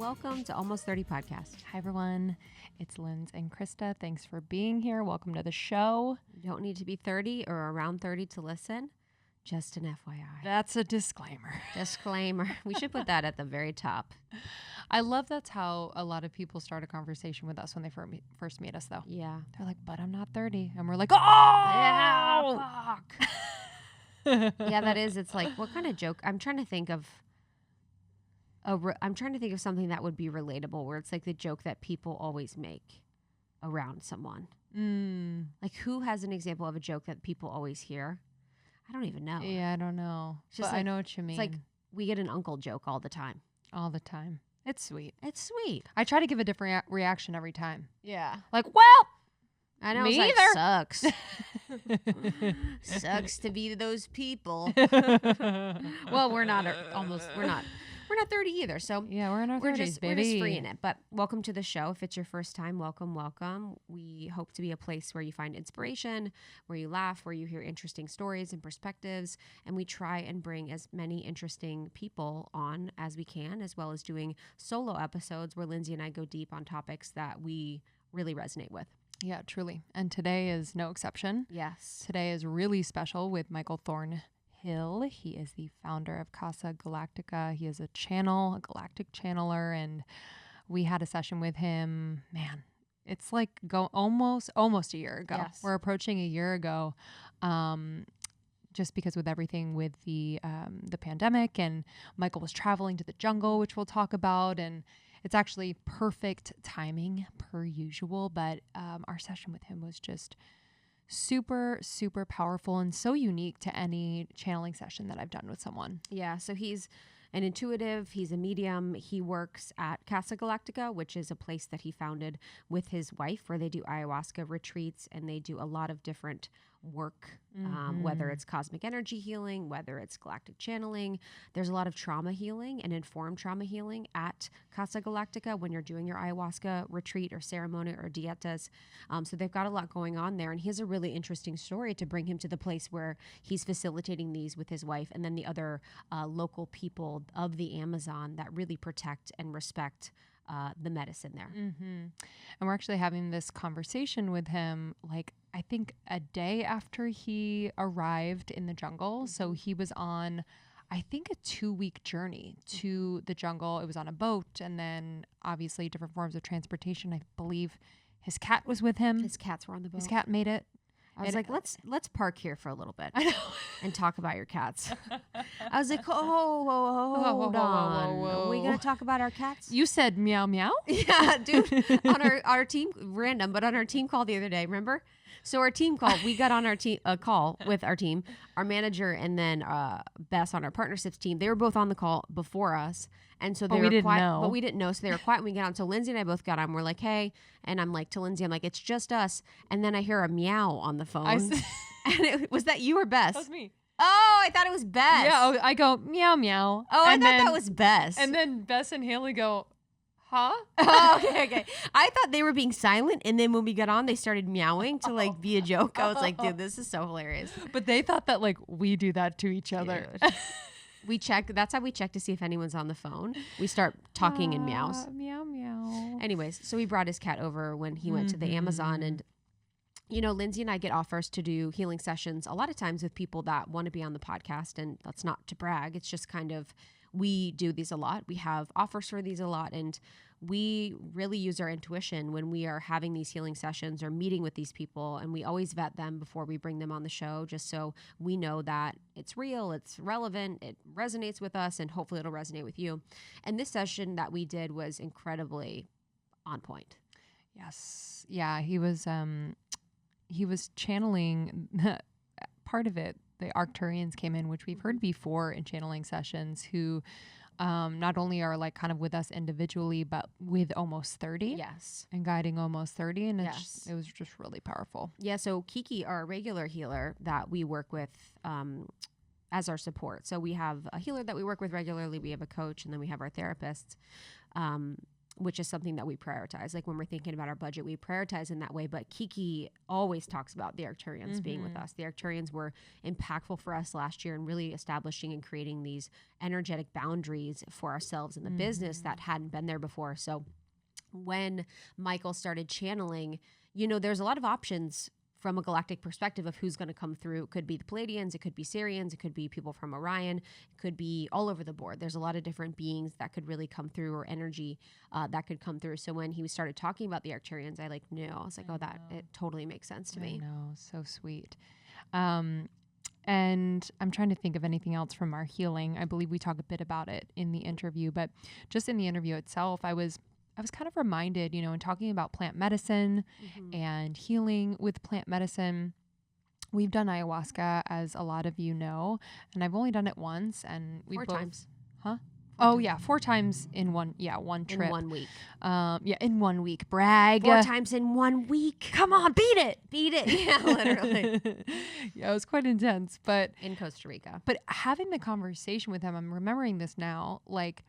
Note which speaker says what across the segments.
Speaker 1: welcome to Almost 30 Podcast.
Speaker 2: Hi, everyone. It's Linz and Krista. Thanks for being here. Welcome to the show.
Speaker 1: You don't need to be 30 or around 30 to listen. Just an FYI.
Speaker 2: That's a disclaimer.
Speaker 1: Disclaimer. We should put that at the very top.
Speaker 2: I love that's how a lot of people start a conversation with us when they first meet us, though.
Speaker 1: Yeah.
Speaker 2: They're like, but I'm not 30. And we're like, oh, yeah, fuck.
Speaker 1: Yeah, that is. It's like, what kind of joke? I'm trying to think of something that would be relatable, where it's like the joke that people always make around someone. Like, who has an example of a joke that people always hear? I don't even know.
Speaker 2: Yeah, I don't know.
Speaker 1: Just
Speaker 2: but
Speaker 1: like,
Speaker 2: I know what you mean.
Speaker 1: It's like we get an uncle joke all the time.
Speaker 2: All the time. It's sweet.
Speaker 1: It's sweet.
Speaker 2: I try to give a different reaction every time.
Speaker 1: Yeah.
Speaker 2: Like, well,
Speaker 1: I know.
Speaker 2: me
Speaker 1: it's
Speaker 2: either.
Speaker 1: Like, sucks. Sucks to be those people. Well, we're not 30 either. So
Speaker 2: yeah, we're in our 30s, baby.
Speaker 1: We're just free in it. But welcome to the show. If it's your first time, welcome. We hope to be a place where you find inspiration, where you laugh, where you hear interesting stories and perspectives. And we try and bring as many interesting people on as we can, as well as doing solo episodes where Lindsey and I go deep on topics that we really resonate with.
Speaker 2: Yeah, truly. And today is no exception.
Speaker 1: Yes.
Speaker 2: Today is really special with Michael Thornhill. He is the founder of Casa Galactica. He is a galactic channeler, and we had a session with him. Man, it's like almost a year ago.
Speaker 1: Yes.
Speaker 2: We're approaching a year ago. Just because with everything with the pandemic, and Michael was traveling to the jungle, which we'll talk about, and it's actually perfect timing per usual, but our session with him was just super, super powerful and so unique to any channeling session that I've done with someone.
Speaker 1: Yeah, so he's an intuitive, he's a medium. He works at Casa Galactica, which is a place that he founded with his wife, where they do ayahuasca retreats, and they do a lot of different work, whether it's cosmic energy healing, whether it's galactic channeling. There's a lot of trauma healing and informed trauma healing at Casa Galactica when you're doing your ayahuasca retreat or ceremony or dietas. So they've got a lot going on there, and he has a really interesting story to bring him to the place where he's facilitating these with his wife and then the other local people of the Amazon that really protect and respect the medicine there.
Speaker 2: And we're actually having this conversation with him, like, I think a day after he arrived in the jungle. So he was on, I think, a 2-week journey to the jungle. It was on a boat, and then obviously different forms of transportation. I believe his cat was with him.
Speaker 1: His cats were on the boat.
Speaker 2: His cat made it.
Speaker 1: I was like, let's park here for a little bit.
Speaker 2: I know.
Speaker 1: And talk about your cats. I was like, hold on. Are we going to talk about our cats?
Speaker 2: You said meow meow?
Speaker 1: Yeah, dude. On our team, random, but on our team call the other day, remember? So our team call, we got on our call with our team, our manager, and then Bess on our partnerships team. They were both on the call before us. And so they were quiet, but we didn't know. So they were quiet when we got on. So Lindsey and I both got on. We're like, hey. And I'm like, to Lindsey, I'm like, it's just us. And then I hear a meow on the phone. And was that you or Bess?
Speaker 2: That was me.
Speaker 1: Oh, I thought it was Bess.
Speaker 2: Yeah, I go, meow, meow.
Speaker 1: Oh, I thought that was Bess.
Speaker 2: And then Bess and Haley go, huh?
Speaker 1: Oh, okay. I thought they were being silent, and then when we got on, they started meowing to like be a joke. I was like, dude, this is so hilarious.
Speaker 2: But they thought that like we do that to each other.
Speaker 1: We check. That's how we check to see if anyone's on the phone. We start talking in meows.
Speaker 2: Meow, meow.
Speaker 1: Anyways, so we brought his cat over when he went to the Amazon, and you know, Lindsey and I get offers to do healing sessions a lot of times with people that want to be on the podcast, and that's not to brag. It's just kind of, we do these a lot. We have offers for these a lot, and we really use our intuition when we are having these healing sessions or meeting with these people, and we always vet them before we bring them on the show, just so we know that it's real, it's relevant, it resonates with us, and hopefully it'll resonate with you. And this session that we did was incredibly on point.
Speaker 2: Yes. Yeah, he was channeling part of it. The Arcturians came in, which we've heard before in channeling sessions, who not only are like kind of with us individually, but with almost 30.
Speaker 1: Yes.
Speaker 2: And guiding almost 30. And it was just really powerful.
Speaker 1: Yeah. So Kiki, our regular healer that we work with as our support. So we have a healer that we work with regularly. We have a coach, and then we have our therapists. which is something that we prioritize. Like when we're thinking about our budget, we prioritize in that way. But Kiki always talks about the Arcturians being with us. The Arcturians were impactful for us last year and really establishing and creating these energetic boundaries for ourselves in the business that hadn't been there before. So when Michael started channeling, you know, there's a lot of options from a galactic perspective of who's going to come through. It could be the Pleiadians, it could be Syrians, it could be people from Orion, it could be all over the board. There's a lot of different beings that could really come through, or energy that could come through. So when he started talking about the Arcturians, I knew. I was like, it totally makes sense to me.
Speaker 2: I know, so sweet. And I'm trying to think of anything else from our healing. I believe we talk a bit about it in the interview, but just in the interview itself, I was kind of reminded, you know, in talking about plant medicine and healing with plant medicine, we've done ayahuasca, as a lot of you know, and I've only done it once, and we
Speaker 1: 4 times.
Speaker 2: Huh? Oh yeah, 4 times in one trip.
Speaker 1: In 1 week.
Speaker 2: In 1 week. Brag.
Speaker 1: 4 times in 1 week.
Speaker 2: Come on, beat it.
Speaker 1: Yeah, literally.
Speaker 2: Yeah, it was quite intense, but
Speaker 1: in Costa Rica.
Speaker 2: But having the conversation with him, I'm remembering this now, like,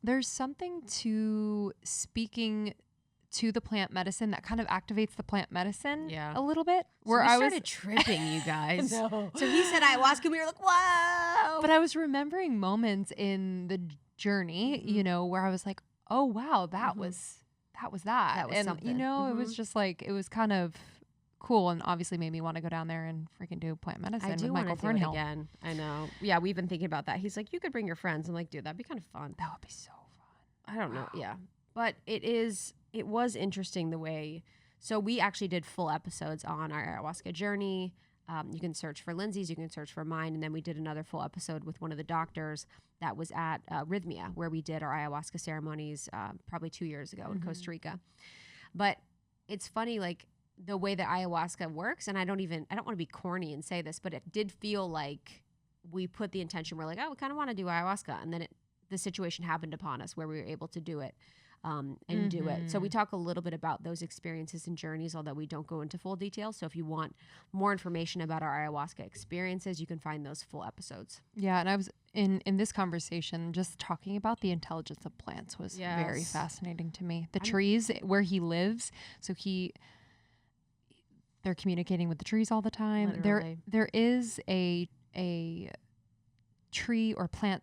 Speaker 2: there's something to speaking to the plant medicine that kind of activates the plant medicine a little bit.
Speaker 1: Where I started tripping, you guys. No. So he said ayahuasca, and we were like, wow.
Speaker 2: But I was remembering moments in the journey, you know, where I was like, oh wow, that was that.
Speaker 1: That was
Speaker 2: and
Speaker 1: something.
Speaker 2: You know, it was just like, it was kind of cool, and obviously made me want to go down there and freaking do plant medicine with Michael Thornhill
Speaker 1: again. I know. Yeah, we've been thinking about that. He's like, you could bring your friends. I'm like, dude, that'd be kind of fun.
Speaker 2: That would be so fun.
Speaker 1: I don't know. Yeah, but it was interesting the way. So we actually did full episodes on our ayahuasca journey. You can search for Lindsey's, you can search for mine, and then we did another full episode with one of the doctors that was at Rhythmia, where we did our ayahuasca ceremonies probably 2 years ago in Costa Rica. But it's funny, like, the way that ayahuasca works, and I don't want to be corny and say this, but it did feel like we put the intention, we're like, oh, we kind of want to do ayahuasca, and then the situation happened upon us where we were able to do it and do it. So we talk a little bit about those experiences and journeys, although we don't go into full detail. So if you want more information about our ayahuasca experiences, you can find those full episodes.
Speaker 2: Yeah, and I was in this conversation, just talking about the intelligence of plants was very fascinating to me. The trees where he lives, so they're communicating with the trees all the time.
Speaker 1: Literally.
Speaker 2: There is a tree or plant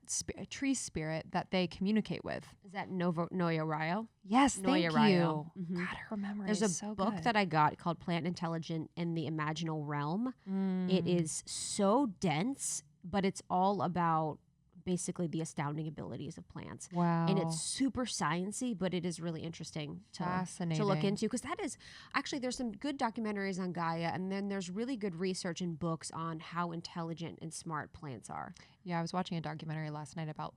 Speaker 2: tree spirit that they communicate with.
Speaker 1: Is that Noya Ryo?
Speaker 2: Yes,
Speaker 1: Noya
Speaker 2: thank you.
Speaker 1: Ryo.
Speaker 2: God, her memory
Speaker 1: There's
Speaker 2: is
Speaker 1: a
Speaker 2: so
Speaker 1: book
Speaker 2: good.
Speaker 1: that I got called Plant Intelligent in the Imaginal Realm. It is so dense, but it's all about basically the astounding abilities of plants.
Speaker 2: Wow.
Speaker 1: And it's super sciencey, but it is really interesting to look into, because that is actually, there's some good documentaries on Gaia, and then there's really good research and books on how intelligent and smart plants are.
Speaker 2: Yeah, I was watching a documentary last night about,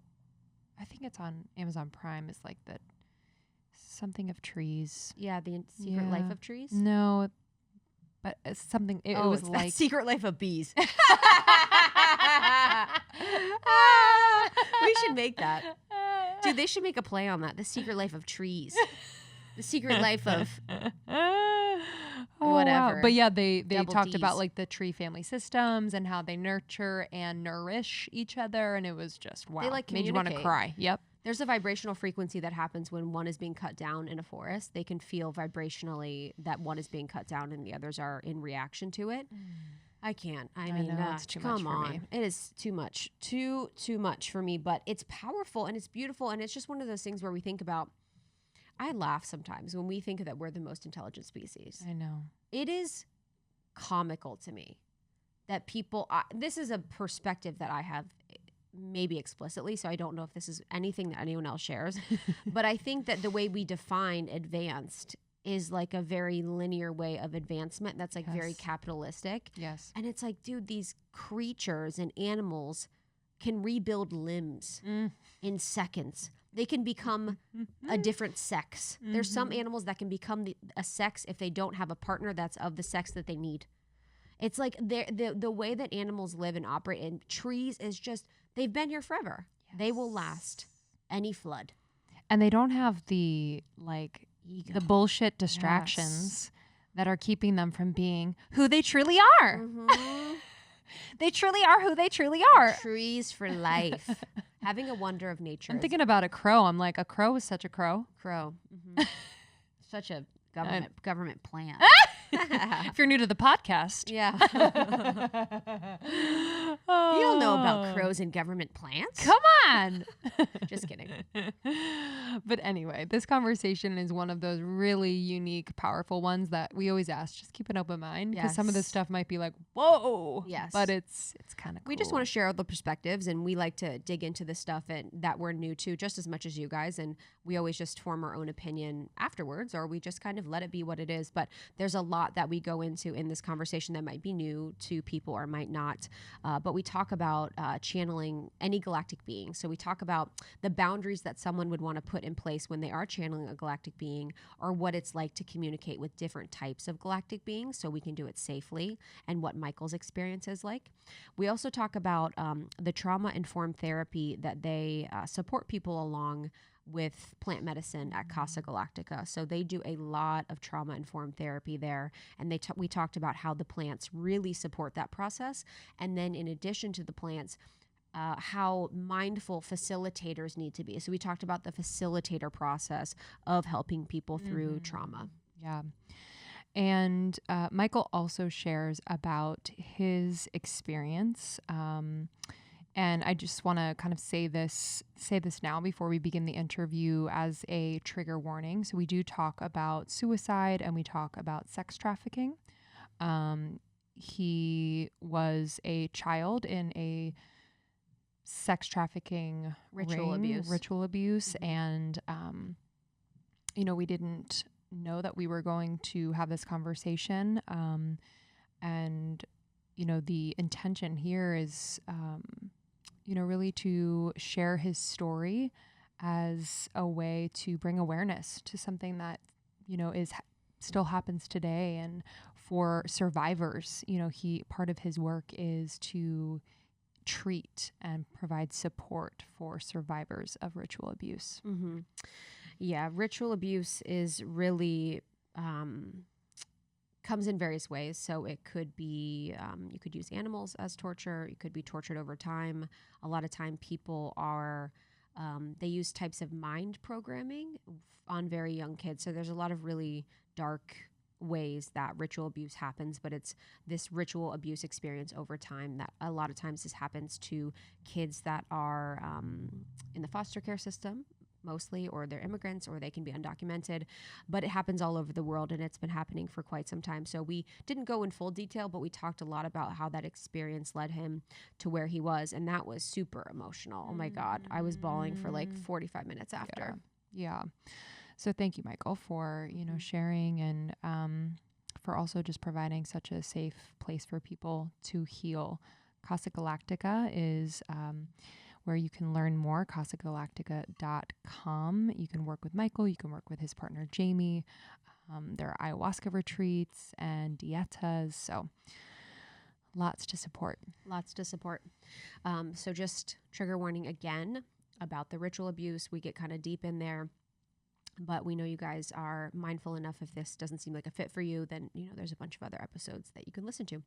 Speaker 2: I think it's on Amazon Prime, it's like the something of trees.
Speaker 1: Yeah, the secret life of trees.
Speaker 2: No, but it's something. It was like
Speaker 1: Secret Life of Bees. We should make that. Dude, they should make a play on that. The Secret Life of Trees. The Secret Life of whatever.
Speaker 2: Wow. But yeah, they talked
Speaker 1: D's.
Speaker 2: about like the tree family systems and how they nurture and nourish each other, and it was just wow.
Speaker 1: They like
Speaker 2: made you want to cry. Yep.
Speaker 1: There's a vibrational frequency that happens when one is being cut down in a forest. They can feel vibrationally that one is being cut down and the others are in reaction to it. I can't. I mean,
Speaker 2: know, it's too much for me.
Speaker 1: It is too much. Too much for me, but it's powerful and it's beautiful, and it's just one of those things where we think about, I laugh sometimes when we think that we're the most intelligent species.
Speaker 2: I know.
Speaker 1: It is comical to me that people, this is a perspective that I have maybe explicitly, so I don't know if this is anything that anyone else shares, but I think that the way we define advanced is like a very linear way of advancement that's like very capitalistic.
Speaker 2: Yes.
Speaker 1: And it's like, dude, these creatures and animals can rebuild limbs in seconds. They can become a different sex. There's some animals that can become a sex if they don't have a partner that's of the sex that they need. It's like the way that animals live and operate, and trees is just, they've been here forever. Yes. They will last any flood.
Speaker 2: And they don't have the like ego, the bullshit distractions that are keeping them from being who they truly are. They truly are who they truly are.
Speaker 1: Trees for life. Having a wonder of nature.
Speaker 2: I'm thinking about a crow. I'm like, a crow is such a crow.
Speaker 1: Crow. Mm-hmm.
Speaker 3: Such a government plant.
Speaker 2: If you're new to the podcast.
Speaker 1: Yeah. You don't know about crows and government plants.
Speaker 2: Come on.
Speaker 1: Just kidding.
Speaker 2: But anyway, this conversation is one of those really unique, powerful ones that we always ask, just keep an open mind, because some of this stuff might be like, whoa.
Speaker 1: Yes.
Speaker 2: But it's kind of cool.
Speaker 1: We just want to share all the perspectives, and we like to dig into this stuff and that we're new to just as much as you guys. And we always just form our own opinion afterwards, or we just kind of let it be what it is. But there's a lot that we go into in this conversation that might be new to people or might not. But we talk about channeling any galactic being. So we talk about the boundaries that someone would want to put in place when they are channeling a galactic being, or what it's like to communicate with different types of galactic beings so we can do it safely, and what Michael's experience is like. We also talk about the trauma-informed therapy that they support people along with plant medicine at Casa Galactica. So they do a lot of trauma-informed therapy there, and we talked about how the plants really support that process. And then in addition to the plants, how mindful facilitators need to be. So we talked about the facilitator process of helping people through trauma.
Speaker 2: Yeah. And Michael also shares about his experience. And I just want to kind of say this now before we begin the interview as a trigger warning. So we do talk about suicide and we talk about sex trafficking. He was a child in a sex trafficking ritual abuse. And, we didn't know that we were going to have this conversation. And, the intention here is, really to share his story as a way to bring awareness to something that, still happens today. And for survivors, part of his work is to treat and provide support for survivors of ritual abuse.
Speaker 1: Mm-hmm. Yeah, ritual abuse is really comes in various ways. So it could be, you could use animals as torture. You could be tortured over time. A lot of time people are, they use types of mind programming on very young kids. So there's a lot of really dark ways that ritual abuse happens, but it's this ritual abuse experience over time that a lot of times this happens to kids that are in the foster care system mostly, or they're immigrants, or they can be undocumented, but it happens all over the world, and it's been happening for quite some time. So we didn't go in full detail, but we talked a lot about how that experience led him to where he was, and that was super emotional. Oh my God, I was bawling for like 45 minutes after.
Speaker 2: Yeah. So thank you, Michael, for, sharing, and for also just providing such a safe place for people to heal. Casa Galactica is where you can learn more, casagalactica.com. You can work with Michael. You can work with his partner, Jamie. There are ayahuasca retreats and dietas. So lots to support. So just trigger warning again about the ritual abuse. We get kind of deep in there, but we know you guys are mindful enough. If this doesn't seem like a fit for you, then, there's a bunch of other episodes that you can listen to.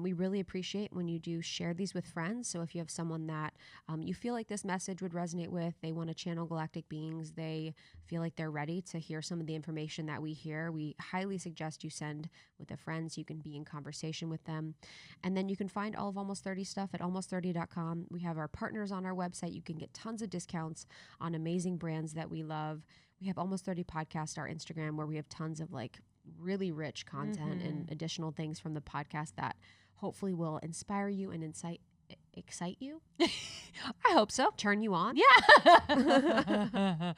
Speaker 2: We really appreciate when you do share these with friends. So if you have someone that you feel like this message would resonate with, they want to channel galactic beings, they feel like they're ready to hear some of the information that we hear, we highly suggest you send with a friend so you can be in conversation with them. And then you can find all of Almost 30 stuff at almost30.com. We have our partners on our website. You can get tons of discounts on amazing brands that we love. We have Almost 30 Podcast, our Instagram, where we have tons of like really rich content and additional things from the podcast that hopefully will inspire you and excite you. I hope so.
Speaker 1: Turn you on.
Speaker 2: Yeah.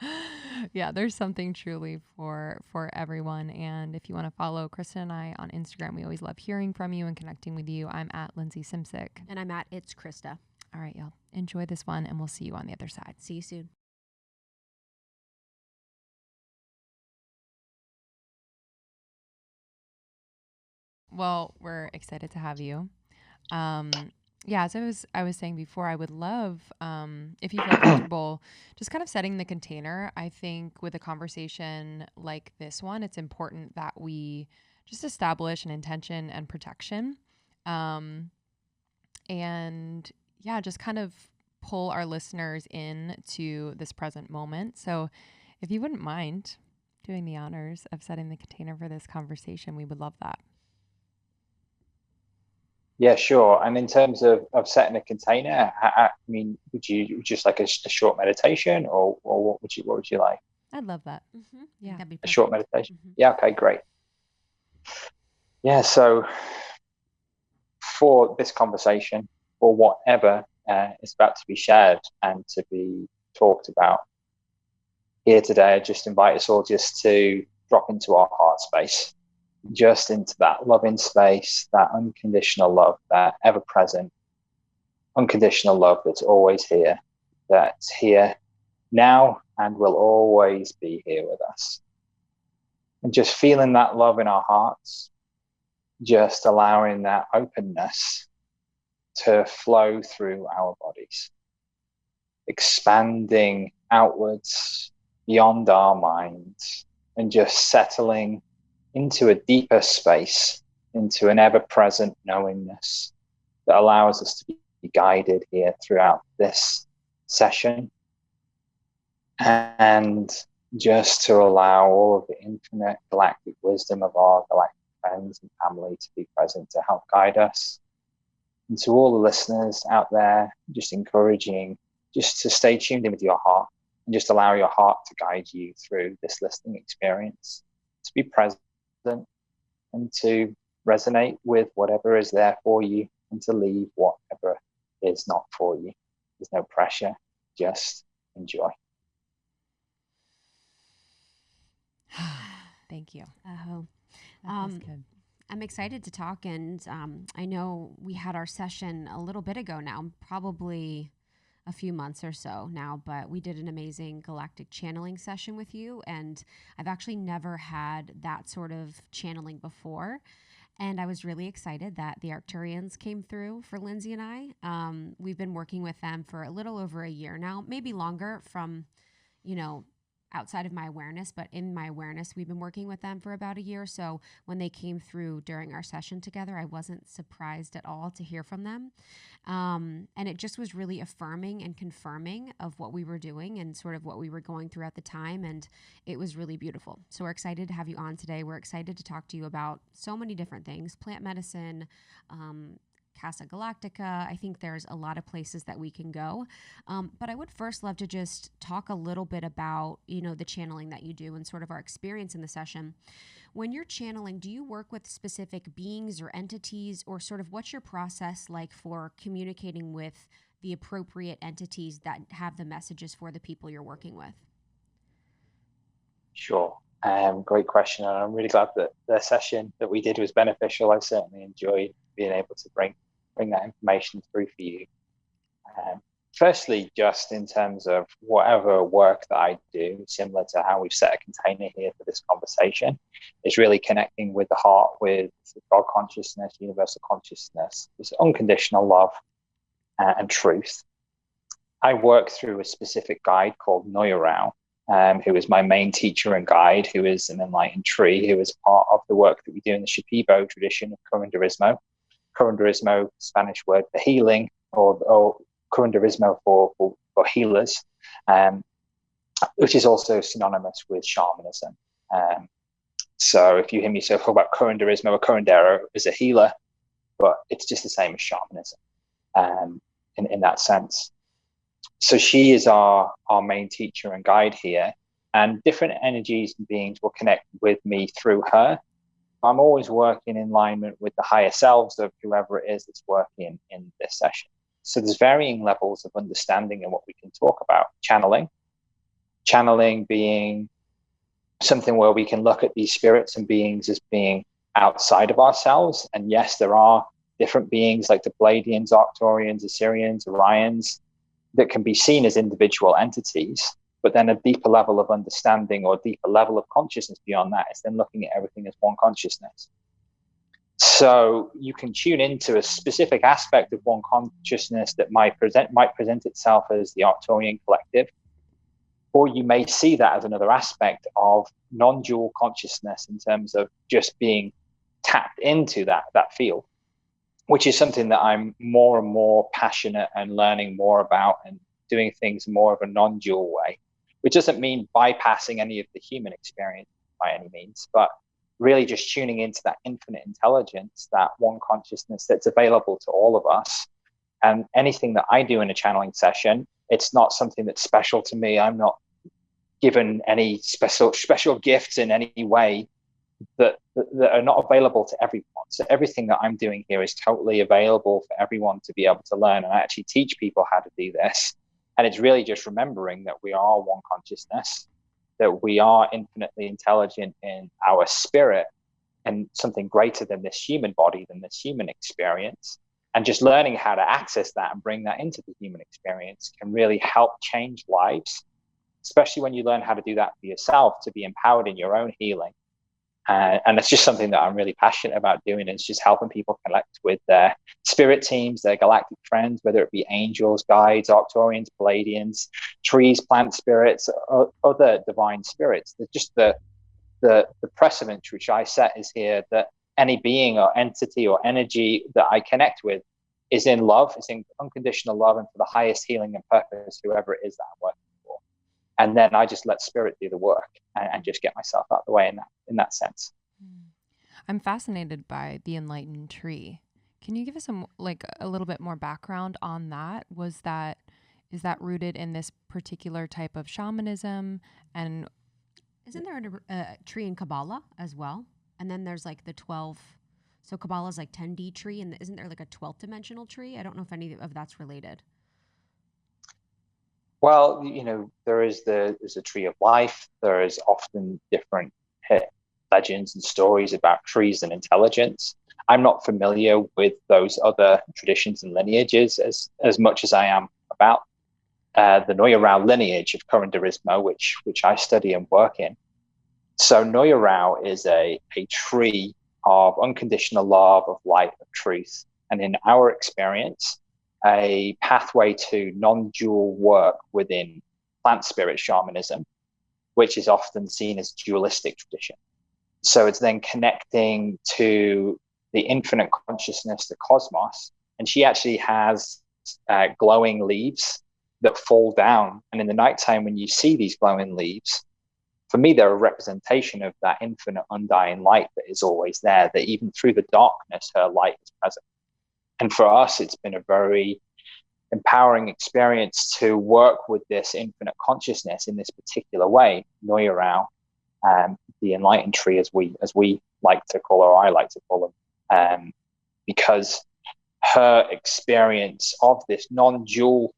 Speaker 2: Yeah, there's something truly for everyone. And if you want to follow Krista and I on Instagram, we always love hearing from you and connecting with you. I'm at Lindsey Simcik.
Speaker 1: And I'm at It's Krista.
Speaker 2: All right, y'all. Enjoy this one, and we'll see you on the other side.
Speaker 1: See you soon.
Speaker 2: Well, we're excited to have you. As I was saying before, I would love, if you feel comfortable, just kind of setting the container. I think with a conversation like this one, it's important that we just establish an intention and protection. Just kind of pull our listeners in to this present moment. So if you wouldn't mind doing the honors of setting the container for this conversation, we would love that.
Speaker 4: Yeah, sure. And in terms of setting a container, I mean, would you just like a short meditation, or what would you like?
Speaker 2: I'd love that.
Speaker 1: Mm-hmm.
Speaker 3: Yeah, that'd be
Speaker 4: A
Speaker 3: perfect.
Speaker 4: short meditation.
Speaker 1: Mm-hmm.
Speaker 4: Yeah. Okay. Great. Yeah. So for this conversation, or whatever is about to be shared and to be talked about here today, I just invite us all just to drop into our heart space, just into that loving space, that unconditional love, that ever-present unconditional love that's always here, that's here now and will always be here with us. And just feeling that love in our hearts, just allowing that openness to flow through our bodies, expanding outwards beyond our minds, and just settling into a deeper space, into an ever-present knowingness that allows us to be guided here throughout this session, and just to allow all of the infinite galactic wisdom of our galactic friends and family to be present to help guide us. And to all the listeners out there, just encouraging just to stay tuned in with your heart and just allow your heart to guide you through this listening experience, to be present and to resonate with whatever is there for you, and to leave whatever is not for you. There's no pressure, just enjoy.
Speaker 2: Thank you.
Speaker 1: Oh,
Speaker 2: That was good.
Speaker 1: I'm excited to talk, and I know we had our session a little bit ago now, probably a few months or so now, but we did an amazing galactic channeling session with you, and I've actually never had that sort of channeling before, and I was really excited that the Arcturians came through for Lindsey and I. We've been working with them for a little over a year now, maybe longer from, outside of my awareness, but in my awareness, we've been working with them for about a year. So when they came through during our session together, I wasn't surprised at all to hear from them. And it just was really affirming and confirming of what we were doing and sort of what we were going through at the time. And it was really beautiful. So we're excited to have you on today. We're excited to talk to you about so many different things, plant medicine, Casa Galactica. I think there's a lot of places that we can go. But I would first love to just talk a little bit about, the channeling that you do and sort of our experience in the session. When you're channeling, do you work with specific beings or entities, or sort of what's your process like for communicating with the appropriate entities that have the messages for the people you're working with?
Speaker 4: Sure. Great question. And I'm really glad that the session that we did was beneficial. I certainly enjoyed being able to bring that information through for you. Firstly, just in terms of whatever work that I do, similar to how we've set a container here for this conversation, is really connecting with the heart, with God consciousness, universal consciousness, this unconditional love and truth. I work through a specific guide called Noyorao, who is my main teacher and guide, who is an Enlightened Tree, who is part of the work that we do in the Shipibo tradition of curanderismo. Curanderismo, Spanish word for healing, or curanderismo for healers, which is also synonymous with shamanism. So if you hear me talk about curanderismo, or curandero is a healer, but it's just the same as shamanism in that sense. So she is our main teacher and guide here, and different energies and beings will connect with me through her. I'm always working in alignment with the higher selves of whoever it is that's working in this session. So there's varying levels of understanding in what we can talk about. Channeling being something where we can look at these spirits and beings as being outside of ourselves. And yes, there are different beings like the Pleiadians, Arcturians, Assyrians, Orions that can be seen as individual entities. But then a deeper level of understanding or a deeper level of consciousness beyond that is then looking at everything as one consciousness. So you can tune into a specific aspect of one consciousness that might present itself as the Arcturian collective, or you may see that as another aspect of non-dual consciousness in terms of just being tapped into that field. which is something that I'm more and more passionate and learning more about, and doing things more of a non-dual way, which doesn't mean bypassing any of the human experience by any means, but really just tuning into that infinite intelligence, that one consciousness that's available to all of us. And anything that I do in a channeling session, it's not something that's special to me. I'm not given any special gifts in any way that are not available to everyone. So everything that I'm doing here is totally available for everyone to be able to learn. And I actually teach people how to do this. And it's really just remembering that we are one consciousness, that we are infinitely intelligent in our spirit, and something greater than this human body, than this human experience. And just learning how to access that and bring that into the human experience can really help change lives, especially when you learn how to do that for yourself, to be empowered in your own healing. And it's just something that I'm really passionate about doing. It's just helping people connect with their spirit teams, their galactic friends, whether it be angels, guides, Arcturians, Palladians, trees, plant spirits, or other divine spirits. Just the precedent which I set is here, that any being or entity or energy that I connect with is in love, is in unconditional love, and for the highest healing and purpose, whoever it is that I'm working for. And then I just let spirit do the work, and just get myself out of the way in that sense.
Speaker 2: I'm fascinated by the Enlightened Tree. Can you give us a little bit more background on that? Is that rooted in this particular type of shamanism? And
Speaker 1: isn't there a tree in Kabbalah as well? And then there's like the 12. So Kabbalah is like 10D tree, and isn't there like a 12th dimensional tree? I don't know if any of that's related.
Speaker 4: Well, there's a tree of life. There is often different legends and stories about trees and intelligence. I'm not familiar with those other traditions and lineages as much as I am about the Noya Rao lineage of Curanderismo, which I study and work in. So Noya Rao is a tree of unconditional love, of light, of truth. And in our experience, a pathway to non-dual work within plant spirit shamanism, which is often seen as dualistic tradition. So it's then connecting to the infinite consciousness, the cosmos. And she actually has glowing leaves that fall down. And in the nighttime, when you see these glowing leaves, for me, they're a representation of that infinite undying light that is always there, that even through the darkness, her light is present. And for us, it's been a very empowering experience to work with this infinite consciousness in this particular way, Noya Rao, the Enlightened Tree, as we like to call her, or I like to call them, because her experience of this non-dualism,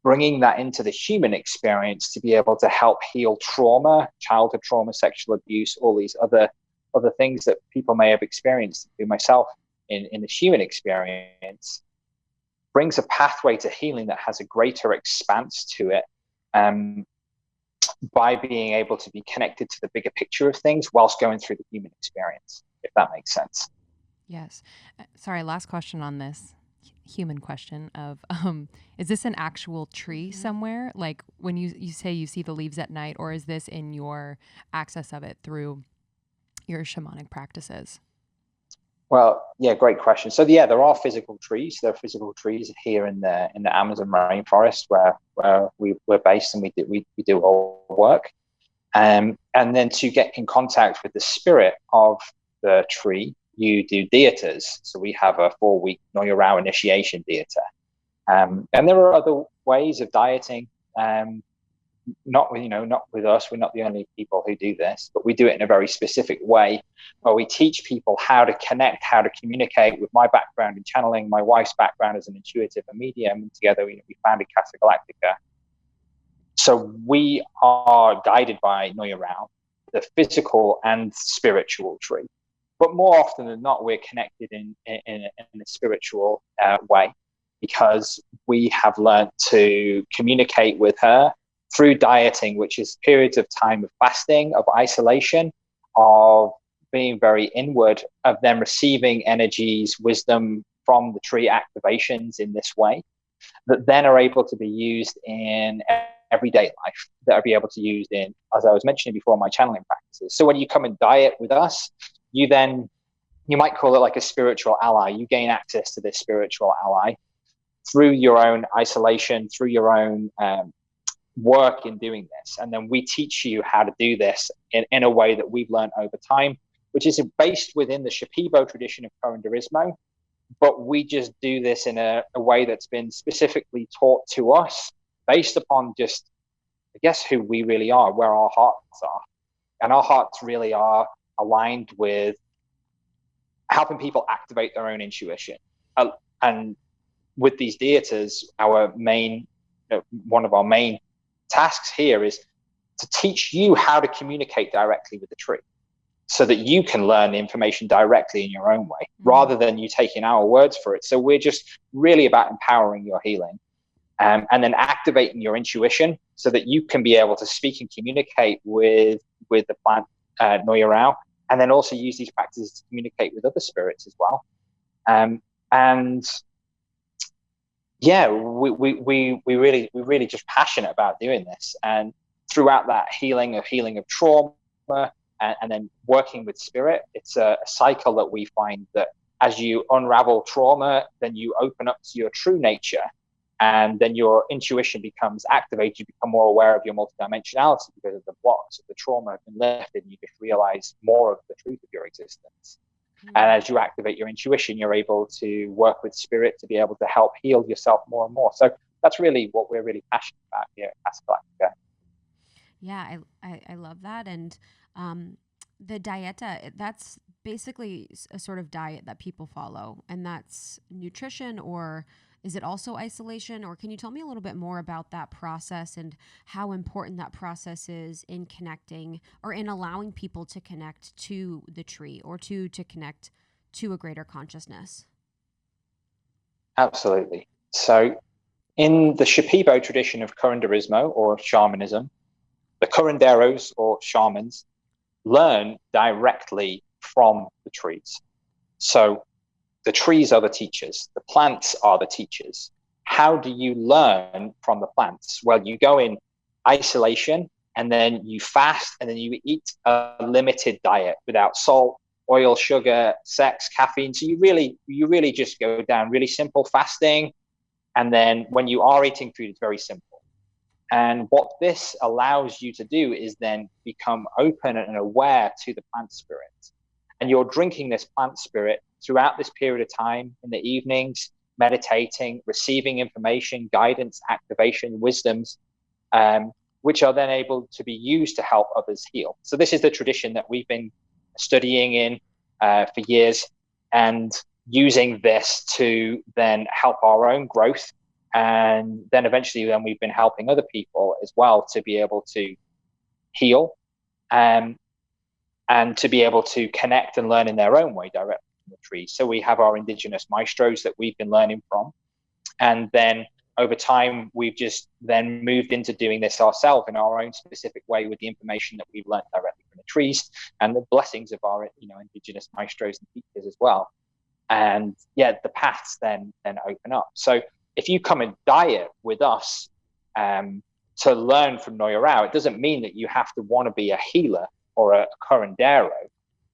Speaker 4: bringing that into the human experience to be able to help heal trauma, childhood trauma, sexual abuse, all these other things that people may have experienced, through myself in the human experience, brings a pathway to healing that has a greater expanse to it, by being able to be connected to the bigger picture of things whilst going through the human experience, if that makes sense.
Speaker 2: Yes. Sorry, last question on this human question of, is this an actual tree somewhere? Like when you say you see the leaves at night, or is this in your access of it through your shamanic practices?
Speaker 4: Well, yeah, great question. So yeah, there are physical trees. There are physical trees here in the Amazon rainforest where we're based, and we do our work. And then to get in contact with the spirit of the tree, you do dietas. So we have a 4-week Noya Rao initiation dieta. And there are other ways of dieting. Not with us. We're not the only people who do this, but we do it in a very specific way, where we teach people how to connect, how to communicate. With my background in channeling, my wife's background as an intuitive and medium, and together we founded Casa Galactica. So we are guided by Noya Rao, the physical and spiritual tree. But more often than not, we're connected in a spiritual way, because we have learned to communicate with her through dieting, which is periods of time of fasting, of isolation, of being very inward, of them receiving energies, wisdom from the tree activations in this way, that then are able to be used in everyday life, that are be able to use in, as I was mentioning before, my channeling practices. So when you come and diet with us, you then you might call it like a spiritual ally. You gain access to this spiritual ally through your own isolation, through your own work in doing this. And then we teach you how to do this in a way that we've learned over time, which is based within the Shipibo tradition of Curanderismo. But we just do this in a way that's been specifically taught to us based upon just, I guess, who we really are, where our hearts are. And our hearts really are aligned with helping people activate their own intuition. And with these dietas, our main, one of our main tasks here is to teach you how to communicate directly with the tree so that you can learn the information directly in your own way, rather than you taking our words for it. So we're just really about empowering your healing, and then activating your intuition so that you can be able to speak and communicate with the plant Noya Rao, and then also use these practices to communicate with other spirits as well. And yeah, we really just passionate about doing this. And throughout that healing of trauma, and then working with spirit, it's a cycle that we find that as you unravel trauma, then you open up to your true nature, and then your intuition becomes activated. You become more aware of your multidimensionality because of the blocks of the trauma have been lifted, and you just realize more of the truth of your existence. And as you activate your intuition, you're able to work with spirit to be able to help heal yourself more and more. So that's really what we're really passionate about here at Casa Galactica.
Speaker 1: Yeah, I love that. And the dieta, that's basically a sort of diet that people follow, and that's nutrition, or is it also isolation? Or can you tell me a little bit more about that process and how important that process is in connecting, or in allowing people to connect to the tree, or to connect to a greater consciousness?
Speaker 4: Absolutely. So in the Shipibo tradition of Curanderismo, or shamanism, the curanderos, or shamans, learn directly from the trees. So the trees are the teachers, the plants are the teachers. How do you learn from the plants? Well, you go in isolation, and then you fast, and then you eat a limited diet without salt, oil, sugar, sex, caffeine. So you really just go down really simple fasting. And then when you are eating food, it's very simple. And what this allows you to do is then become open and aware to the plant spirit. And you're drinking this plant spirit throughout this period of time, in the evenings, meditating, receiving information, guidance, activation, wisdoms, which are then able to be used to help others heal. So this is the tradition that we've been studying in for years, and using this to then help our own growth. And then eventually we've been helping other people as well to be able to heal, and to be able to connect and learn in their own way directly from the tree. So we have our indigenous maestros that we've been learning from. And then over time, we've just then moved into doing this ourselves in our own specific way with the information that we've learned directly from the trees and the blessings of our indigenous maestros and teachers as well. And yeah, the paths then open up. So if you come and diet with us to learn from Noya Rao, it doesn't mean that you have to want to be a healer or a curandero.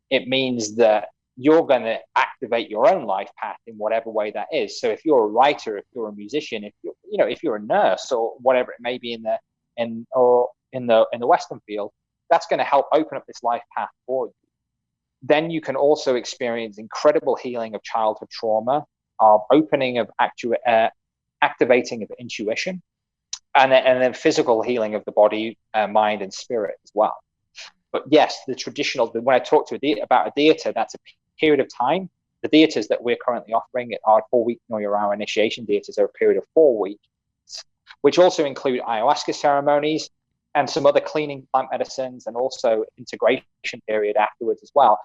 Speaker 4: It means that you're going to activate your own life path in whatever way that is. So if you're a writer, if you're a musician, if you're a nurse, or whatever it may be in the Western field, that's going to help open up this life path for you. Then you can also experience incredible healing of childhood trauma, of opening of activating of intuition, and then physical healing of the body, mind, and spirit as well. But yes, the traditional, when I talk to about a dieta, that's a period of time. The dietas that we're currently offering are 4-week Noya Rao initiation dietas, are a period of 4 weeks, which also include ayahuasca ceremonies and some other cleaning plant medicines, and also integration period afterwards as well,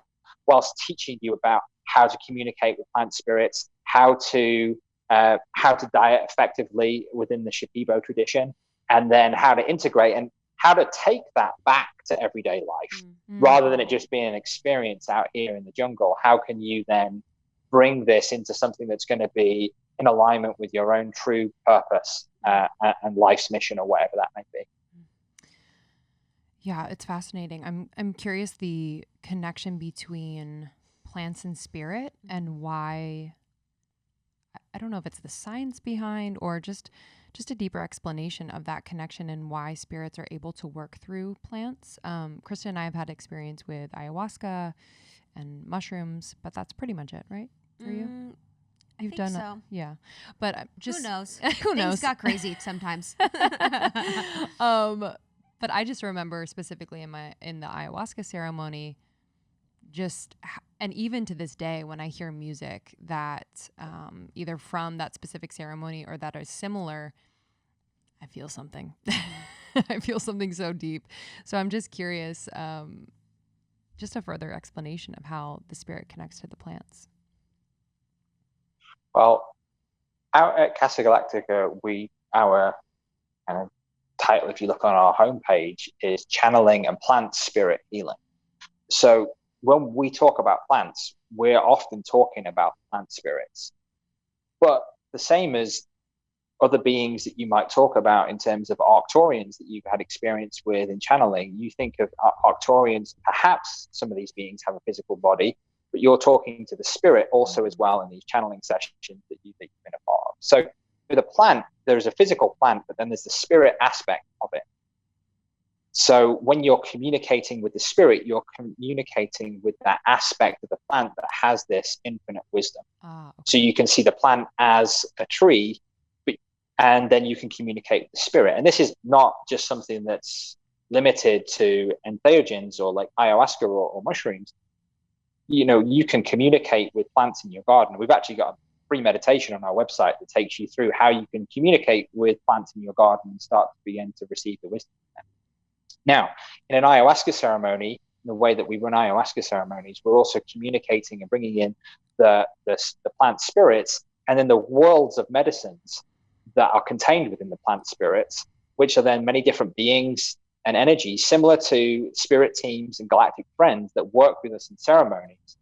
Speaker 4: whilst teaching you about how to communicate with plant spirits, how to diet effectively within the Shipibo tradition, and then how to integrate and how to take that back to everyday life, rather than it just being an experience out here in the jungle. How can you then bring this into something that's going to be in alignment with your own true purpose and life's mission, or whatever that may be?
Speaker 2: Yeah, it's fascinating. I'm curious the connection between plants and spirit, and why, I don't know if it's the science behind or just a deeper explanation of that connection and why spirits are able to work through plants. Krista and I have had experience with ayahuasca and mushrooms, but that's pretty much it, right? For you? You've done
Speaker 1: so.
Speaker 2: Yeah. But just
Speaker 1: Who knows?
Speaker 2: who knows?
Speaker 1: Things got crazy sometimes.
Speaker 2: But I just remember specifically in the ayahuasca ceremony, and even to this day, when I hear music that either from that specific ceremony or that is similar, I feel something. I feel something so deep. So I'm just curious, just a further explanation of how the spirit connects to the plants.
Speaker 4: Well, out at Casa Galactica, our kind of title, if you look on our homepage, is Channeling and Plant Spirit Healing. So when we talk about plants, we're often talking about plant spirits. But the same as other beings that you might talk about in terms of Arcturians that you've had experience with in channeling, you think of Arcturians, perhaps some of these beings have a physical body, but you're talking to the spirit also as well in these channeling sessions that you've been a part of. So with a plant, there's a physical plant, but then there's the spirit aspect of it. So when you're communicating with the spirit, you're communicating with that aspect of the plant that has this infinite wisdom. Okay. So you can see the plant as a tree, and then you can communicate with the spirit. And this is not just something that's limited to entheogens or like ayahuasca or mushrooms. You know, you can communicate with plants in your garden. We've actually got a free meditation on our website that takes you through how you can communicate with plants in your garden and start to begin to receive the wisdom. Now, in an ayahuasca ceremony, the way that we run ayahuasca ceremonies, we're also communicating and bringing in the plant spirits and then the worlds of medicines that are contained within the plant spirits, which are then many different beings and energies, similar to spirit teams and galactic friends that work with us in ceremonies,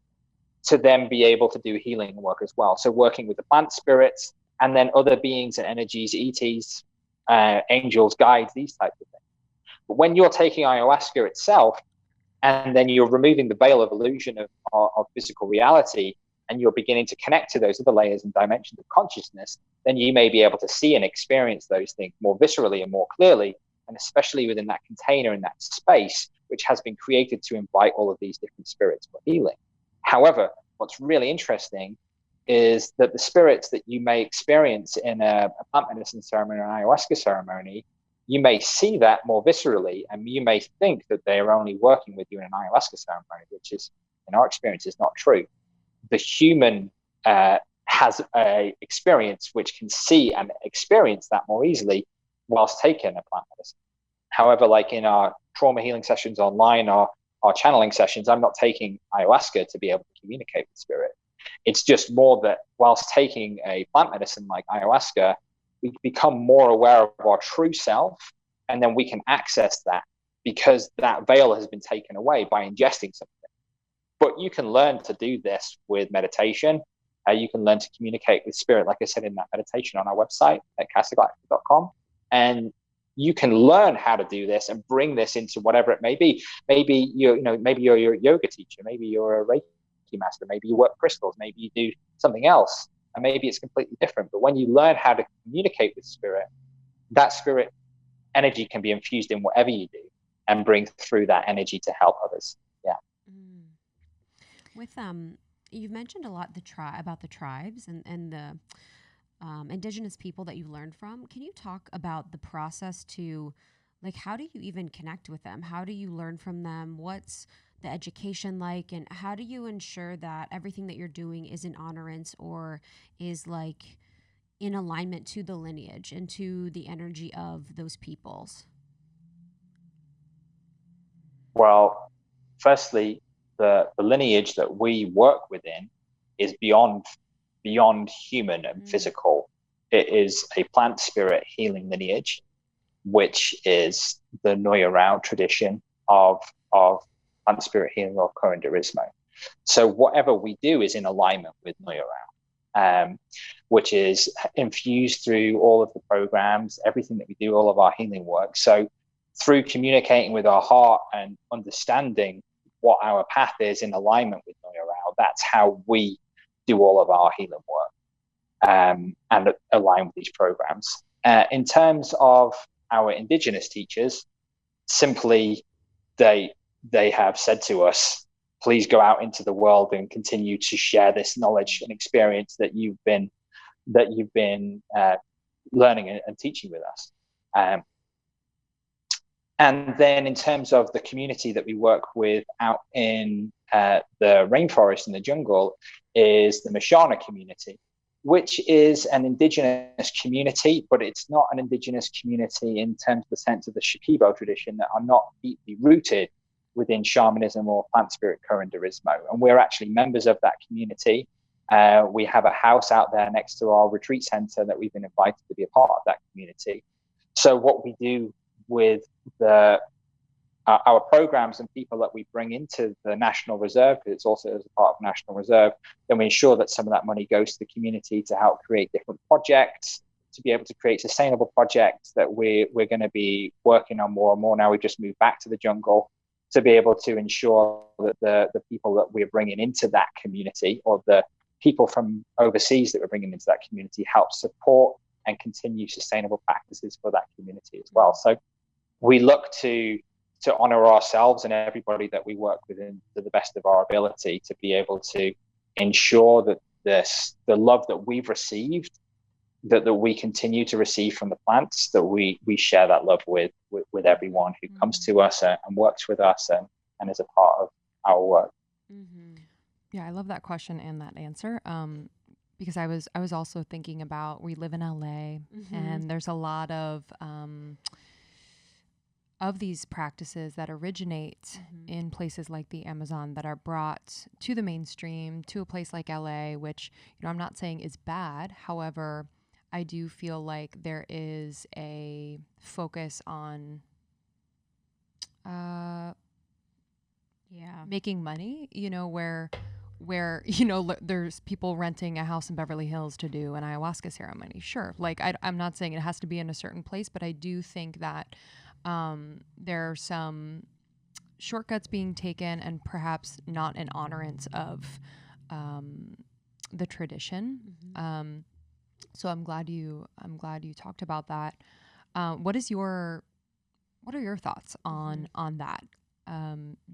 Speaker 4: to then be able to do healing work as well. So working with the plant spirits and then other beings and energies, ETs, angels, guides, these types of things. But when you're taking ayahuasca itself, and then you're removing the veil of illusion of physical reality, and you're beginning to connect to those other layers and dimensions of consciousness, then you may be able to see and experience those things more viscerally and more clearly, and especially within that container and that space, which has been created to invite all of these different spirits for healing. However, what's really interesting is that the spirits that you may experience in a plant medicine ceremony or an ayahuasca ceremony, you may see that more viscerally, and you may think that they are only working with you in an ayahuasca ceremony, which is, in our experience, is not true. The human has a experience which can see and experience that more easily whilst taking a plant medicine. However, like in our trauma healing sessions online or our channeling sessions, I'm not taking ayahuasca to be able to communicate with spirit. It's just more that whilst taking a plant medicine like ayahuasca, we become more aware of our true self, and then we can access that because that veil has been taken away by ingesting something. But you can learn to do this with meditation. You can learn to communicate with spirit, like I said in that meditation on our website at casagalactica.com. And you can learn how to do this and bring this into whatever it may be. Maybe you're a yoga teacher, maybe you're a Reiki master, maybe you work crystals, maybe you do something else, and maybe it's completely different. But when you learn how to communicate with spirit, that spirit energy can be infused in whatever you do and bring through that energy to help others. Yeah.
Speaker 1: With you've mentioned a lot about the tribes and the indigenous people that you learned from. Can you talk about the process to, like, how do you even connect with them? How do you learn from them? What's the education like? And how do you ensure that everything that you're doing is in honorance or is like in alignment to the lineage and to the energy of those peoples?
Speaker 4: Well, firstly, the lineage that we work within is beyond human and physical. It is a plant spirit healing lineage, which is the Noya Rao tradition of plant spirit healing or curanderismo. So whatever we do is in alignment with Noya Rao, which is infused through all of the programs, everything that we do, all of our healing work. So through communicating with our heart and understanding what our path is in alignment with Noya Rao, that's how we do all of our healing work, and align with these programs. In terms of our indigenous teachers, simply they have said to us, please go out into the world and continue to share this knowledge and experience that you've been learning and teaching with us. And then in terms of the community that we work with out in the rainforest and the jungle is the Mashana community, which is an indigenous community, but it's not an indigenous community in terms of the sense of the Shipibo tradition, that are not deeply rooted within shamanism or plant spirit curanderismo. And we're actually members of that community. We have a house out there next to our retreat center that we've been invited to be a part of that community. So what we do with our programs and people that we bring into the National Reserve, because it's also as a part of National Reserve, then we ensure that some of that money goes to the community to help create different projects, to be able to create sustainable projects that we're going to be working on more and more. Now we've just moved back to the jungle to be able to ensure that the people that we're bringing into that community, or the people from overseas that we're bringing into that community, help support and continue sustainable practices for that community as well. So we look to honor ourselves and everybody that we work with to the best of our ability, to be able to ensure that the love that we've received, that we continue to receive from the plants, that we share that love with everyone who comes to us and works with us and is a part of our work.
Speaker 2: Yeah, I love that question and that answer. Because I was also thinking about, we live in LA, and there's a lot of these practices that originate in places like the Amazon that are brought to the mainstream, to a place like LA, which, I'm not saying is bad. However, I do feel like there is a focus on making money, where there's people renting a house in Beverly Hills to do an ayahuasca ceremony. Sure, like I'm not saying it has to be in a certain place, but I do think that there are some shortcuts being taken, and perhaps not an honorance of the tradition. So I'm glad you talked about that. What are your thoughts on that?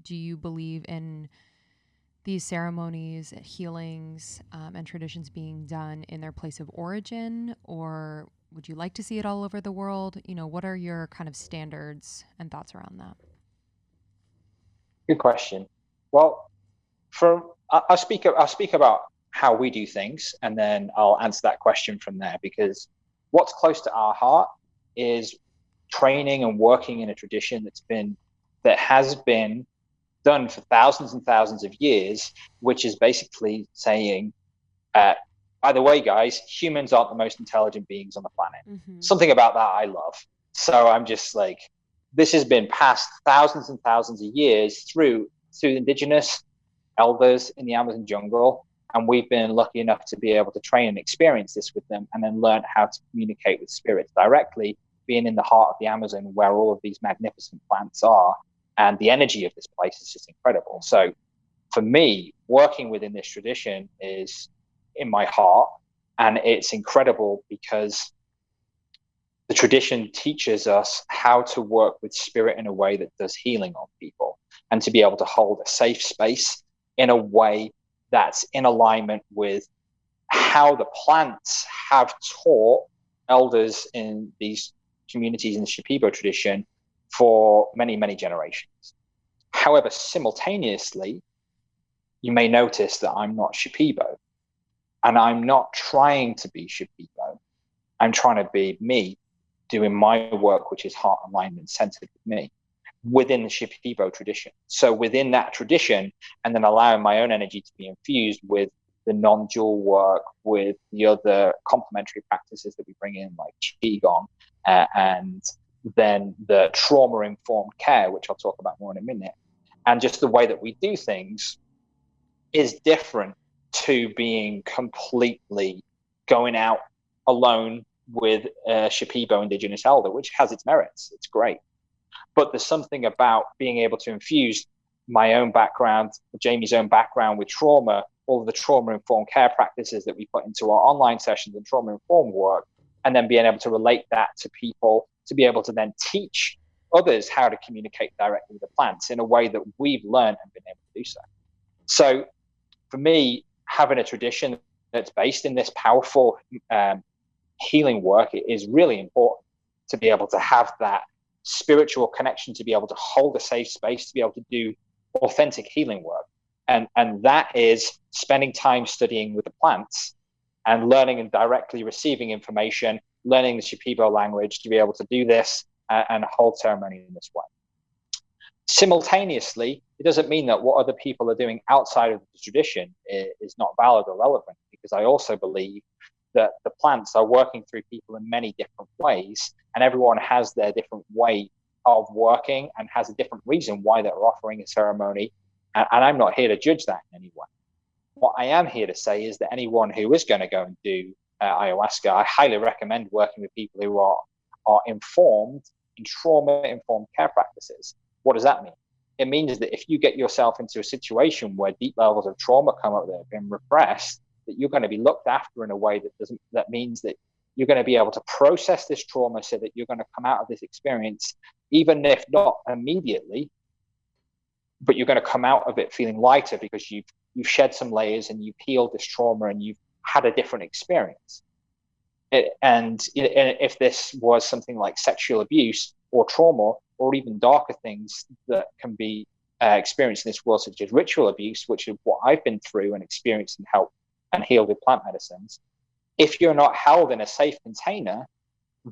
Speaker 2: Do you believe in these ceremonies, healings, and traditions being done in their place of origin, or would you like to see it all over the world? What are your kind of standards and thoughts around that?
Speaker 4: Good question. Well, I'll speak about how we do things, and then I'll answer that question from there, because what's close to our heart is training and working in a tradition that has been done for thousands and thousands of years, which is basically saying, by the way, guys, humans aren't the most intelligent beings on the planet. Something about that I love. So I'm just like, this has been passed thousands and thousands of years through indigenous elders in the Amazon jungle, and we've been lucky enough to be able to train and experience this with them, and then learn how to communicate with spirits directly, being in the heart of the Amazon, where all of these magnificent plants are. And the energy of this place is just incredible. So for me, working within this tradition is in my heart, and it's incredible because the tradition teaches us how to work with spirit in a way that does healing on people, and to be able to hold a safe space in a way that's in alignment with how the plants have taught elders in these communities in the Shipibo tradition for many, many generations. However, simultaneously, you may notice that I'm not Shipibo, and I'm not trying to be Shipibo. I'm trying to be me, doing my work, which is heart aligned and centered with me, within the Shipibo tradition. So within that tradition, and then allowing my own energy to be infused with the non-dual work, with the other complementary practices that we bring in, like Qigong, and then the trauma-informed care, which I'll talk about more in a minute. And just the way that we do things is different to being completely going out alone with a Shipibo indigenous elder, which has its merits. It's great. But there's something about being able to infuse my own background, Jamie's own background with trauma, all of the trauma-informed care practices that we put into our online sessions and trauma-informed work, and then being able to relate that to people to be able to then teach others how to communicate directly with the plants in a way that we've learned and been able to do so. So for me, having a tradition that's based in this powerful healing work is really important, to be able to have that spiritual connection, to be able to hold a safe space, to be able to do authentic healing work. And that is spending time studying with the plants and learning and directly receiving information, learning the Shipibo language to be able to do this and hold ceremony in this way. Simultaneously, it doesn't mean that what other people are doing outside of the tradition is not valid or relevant, because I also believe that the plants are working through people in many different ways, and everyone has their different way of working and has a different reason why they're offering a ceremony. And I'm not here to judge that in any way. What I am here to say is that anyone who is going to go and do ayahuasca, I highly recommend working with people who are informed in trauma-informed care practices. What does that mean? It means that if you get yourself into a situation where deep levels of trauma come up that have been repressed, that you're going to be looked after in a way that means that you're going to be able to process this trauma so that you're going to come out of this experience, even if not immediately, but you're going to come out of it feeling lighter because you've shed some layers and you've healed this trauma and you've had a different experience. And if this was something like sexual abuse or trauma or even darker things that can be experienced in this world, such as ritual abuse, which is what I've been through and experienced and helped and healed with plant medicines, if you're not held in a safe container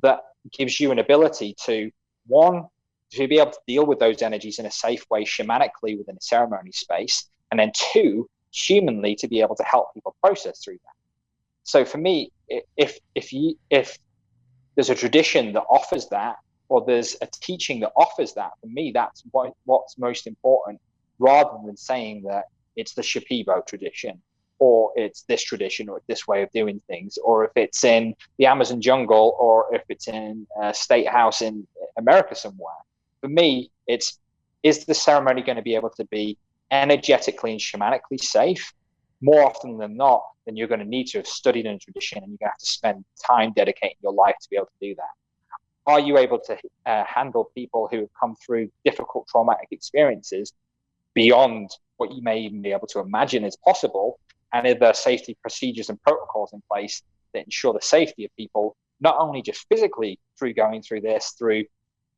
Speaker 4: that gives you an ability to, one, to be able to deal with those energies in a safe way shamanically within a ceremony space, and then two, humanly, to be able to help people process through that. So for me, if there's a tradition that offers that, or there's a teaching that offers that, for me, that's what's most important, rather than saying that it's the Shipibo tradition, or it's this tradition, or this way of doing things, or if it's in the Amazon jungle, or if it's in a state house in America somewhere. For me, is the ceremony going to be able to be energetically and shamanically safe? More often than not, then you're going to need to have studied in a tradition, and you're going to have to spend time dedicating your life to be able to do that. Are you able to handle people who have come through difficult traumatic experiences beyond what you may even be able to imagine is possible? And are there safety procedures and protocols in place that ensure the safety of people, not only just physically through going through this, through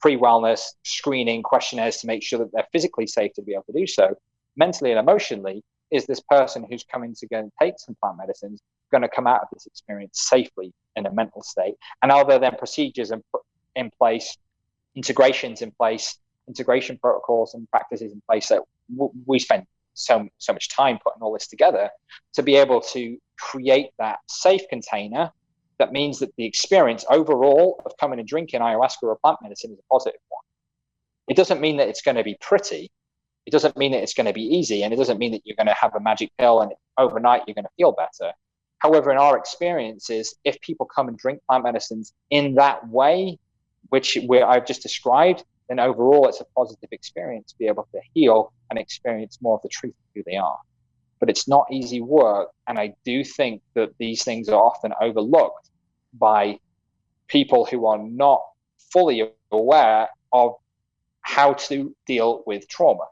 Speaker 4: pre-wellness screening questionnaires to make sure that they're physically safe to be able to do so, mentally and emotionally, is this person who's coming to go and take some plant medicines going to come out of this experience safely in a mental state? And are there then procedures in place, integrations in place, integration protocols and practices in place that we spend so much time putting all this together to be able to create that safe container that means that the experience overall of coming and drinking ayahuasca or plant medicine is a positive one. It doesn't mean that it's going to be pretty. It doesn't mean that it's going to be easy, and it doesn't mean that you're going to have a magic pill and overnight you're going to feel better. However, in our experiences, if people come and drink plant medicines in that way, where I've just described, then overall it's a positive experience to be able to heal and experience more of the truth of who they are. But it's not easy work, and I do think that these things are often overlooked by people who are not fully aware of how to deal with trauma.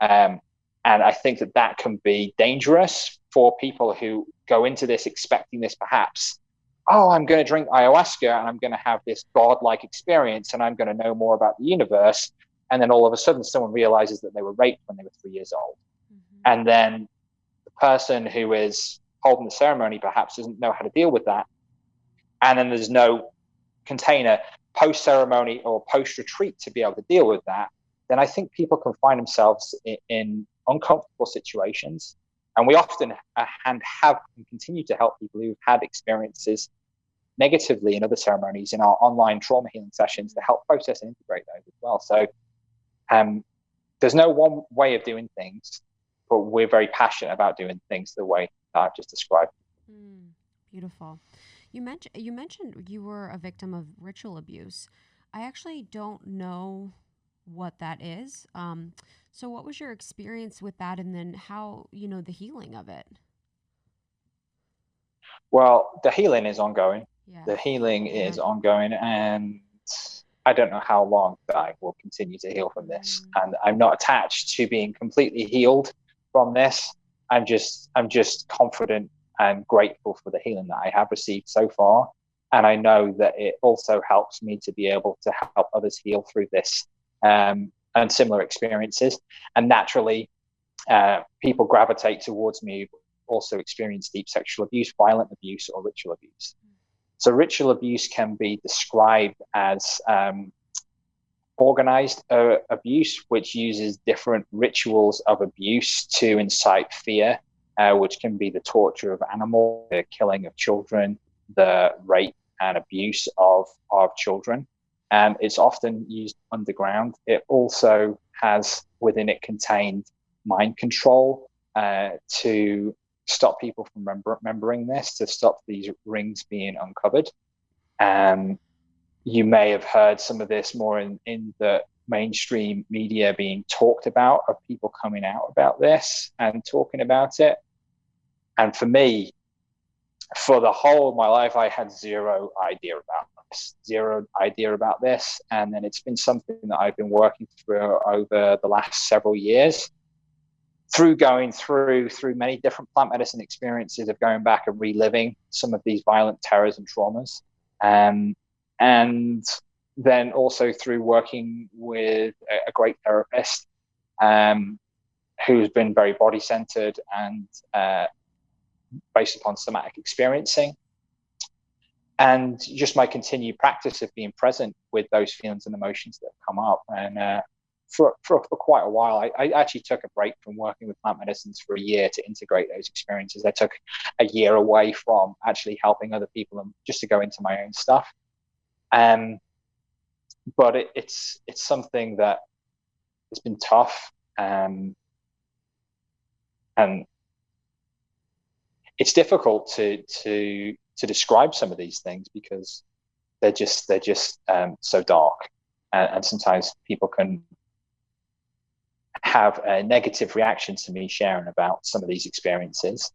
Speaker 4: And I think that can be dangerous for people who go into this expecting this perhaps, oh, I'm going to drink ayahuasca and I'm going to have this godlike experience and I'm going to know more about the universe. And then all of a sudden someone realizes that they were raped when they were 3 years old. Mm-hmm. And then the person who is holding the ceremony perhaps doesn't know how to deal with that. And then there's no container post-ceremony or post-retreat to be able to deal with that. Then I think people can find themselves in uncomfortable situations. And we often and have and continue to help people who've had experiences negatively in other ceremonies in our online trauma healing sessions to help process and integrate those as well. So there's no one way of doing things, but we're very passionate about doing things the way that I've just described.
Speaker 1: Beautiful. You mentioned you were a victim of ritual abuse. I actually don't know what that is. So what was your experience with that, and then how, the healing of it?
Speaker 4: Well, the healing is ongoing.
Speaker 1: Yeah.
Speaker 4: The healing is ongoing, and I don't know how long that I will continue to heal from this. And I'm not attached to being completely healed from this. I'm just confident and grateful for the healing that I have received so far. And I know that it also helps me to be able to help others heal through this and similar experiences. And naturally, people gravitate towards me who also experience deep sexual abuse, violent abuse, or ritual abuse. So ritual abuse can be described as organized abuse, which uses different rituals of abuse to incite fear, which can be the torture of animals, the killing of children, the rape and abuse of children. And it's often used underground. It also has within it contained mind control to stop people from remembering this, to stop these rings being uncovered. You may have heard some of this more in the mainstream media being talked about, of people coming out about this and talking about it. And for me, for the whole of my life, I had zero idea about this. And then it's been something that I've been working through over the last several years, through going through many different plant medicine experiences of going back and reliving some of these violent terrors and traumas. And then also through working with a great therapist who's been very body-centered and based upon somatic experiencing. And just my continued practice of being present with those feelings and emotions that come up. And for quite a while, I actually took a break from working with plant medicines for a year to integrate those experiences. I took a year away from actually helping other people and just to go into my own stuff. But it's something that it's been tough, and it's difficult to describe some of these things because they're just so dark, and sometimes people can have a negative reaction to me sharing about some of these experiences.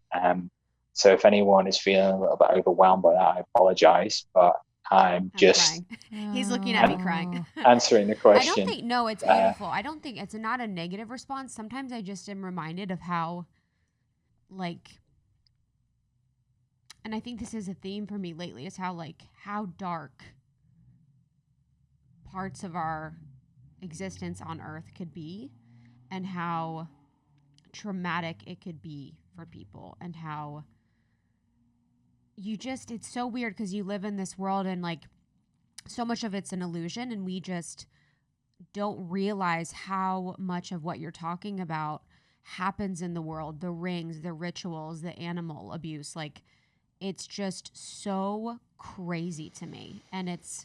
Speaker 4: So if anyone is feeling a little bit overwhelmed by that, I apologize, but I'm just
Speaker 1: crying. He's looking at me crying.
Speaker 4: Answering the question.
Speaker 1: I don't think, no, it's beautiful. I don't think it's not a negative response. Sometimes I just am reminded of how, like, and I think this is a theme for me lately, is how dark parts of our existence on Earth could be, and how traumatic it could be for people, and how it's so weird because you live in this world and like so much of it's an illusion, and we just don't realize how much of what you're talking about happens in the world. The rings, the rituals, the animal abuse, like it's just so crazy to me. And it's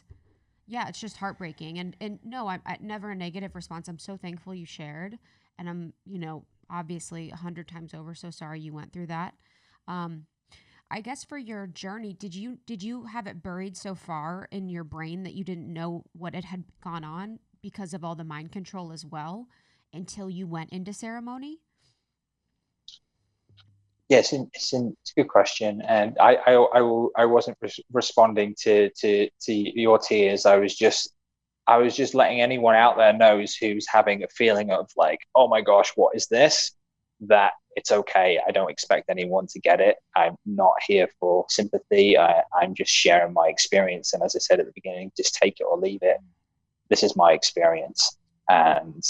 Speaker 1: just heartbreaking. And no, I never a negative response. I'm so thankful you shared, and I'm, obviously 100 times over so sorry you went through that. I guess for your journey, did you have it buried so far in your brain that you didn't know what it had gone on because of all the mind control as well until you went into ceremony?
Speaker 4: Yes, it's a good question, and I wasn't responding to your tears. I was just letting anyone out there knows who's having a feeling of like, oh my gosh, what is this? That it's okay. I don't expect anyone to get it. I'm not here for sympathy. I'm just sharing my experience. And as I said at the beginning, just take it or leave it. This is my experience. And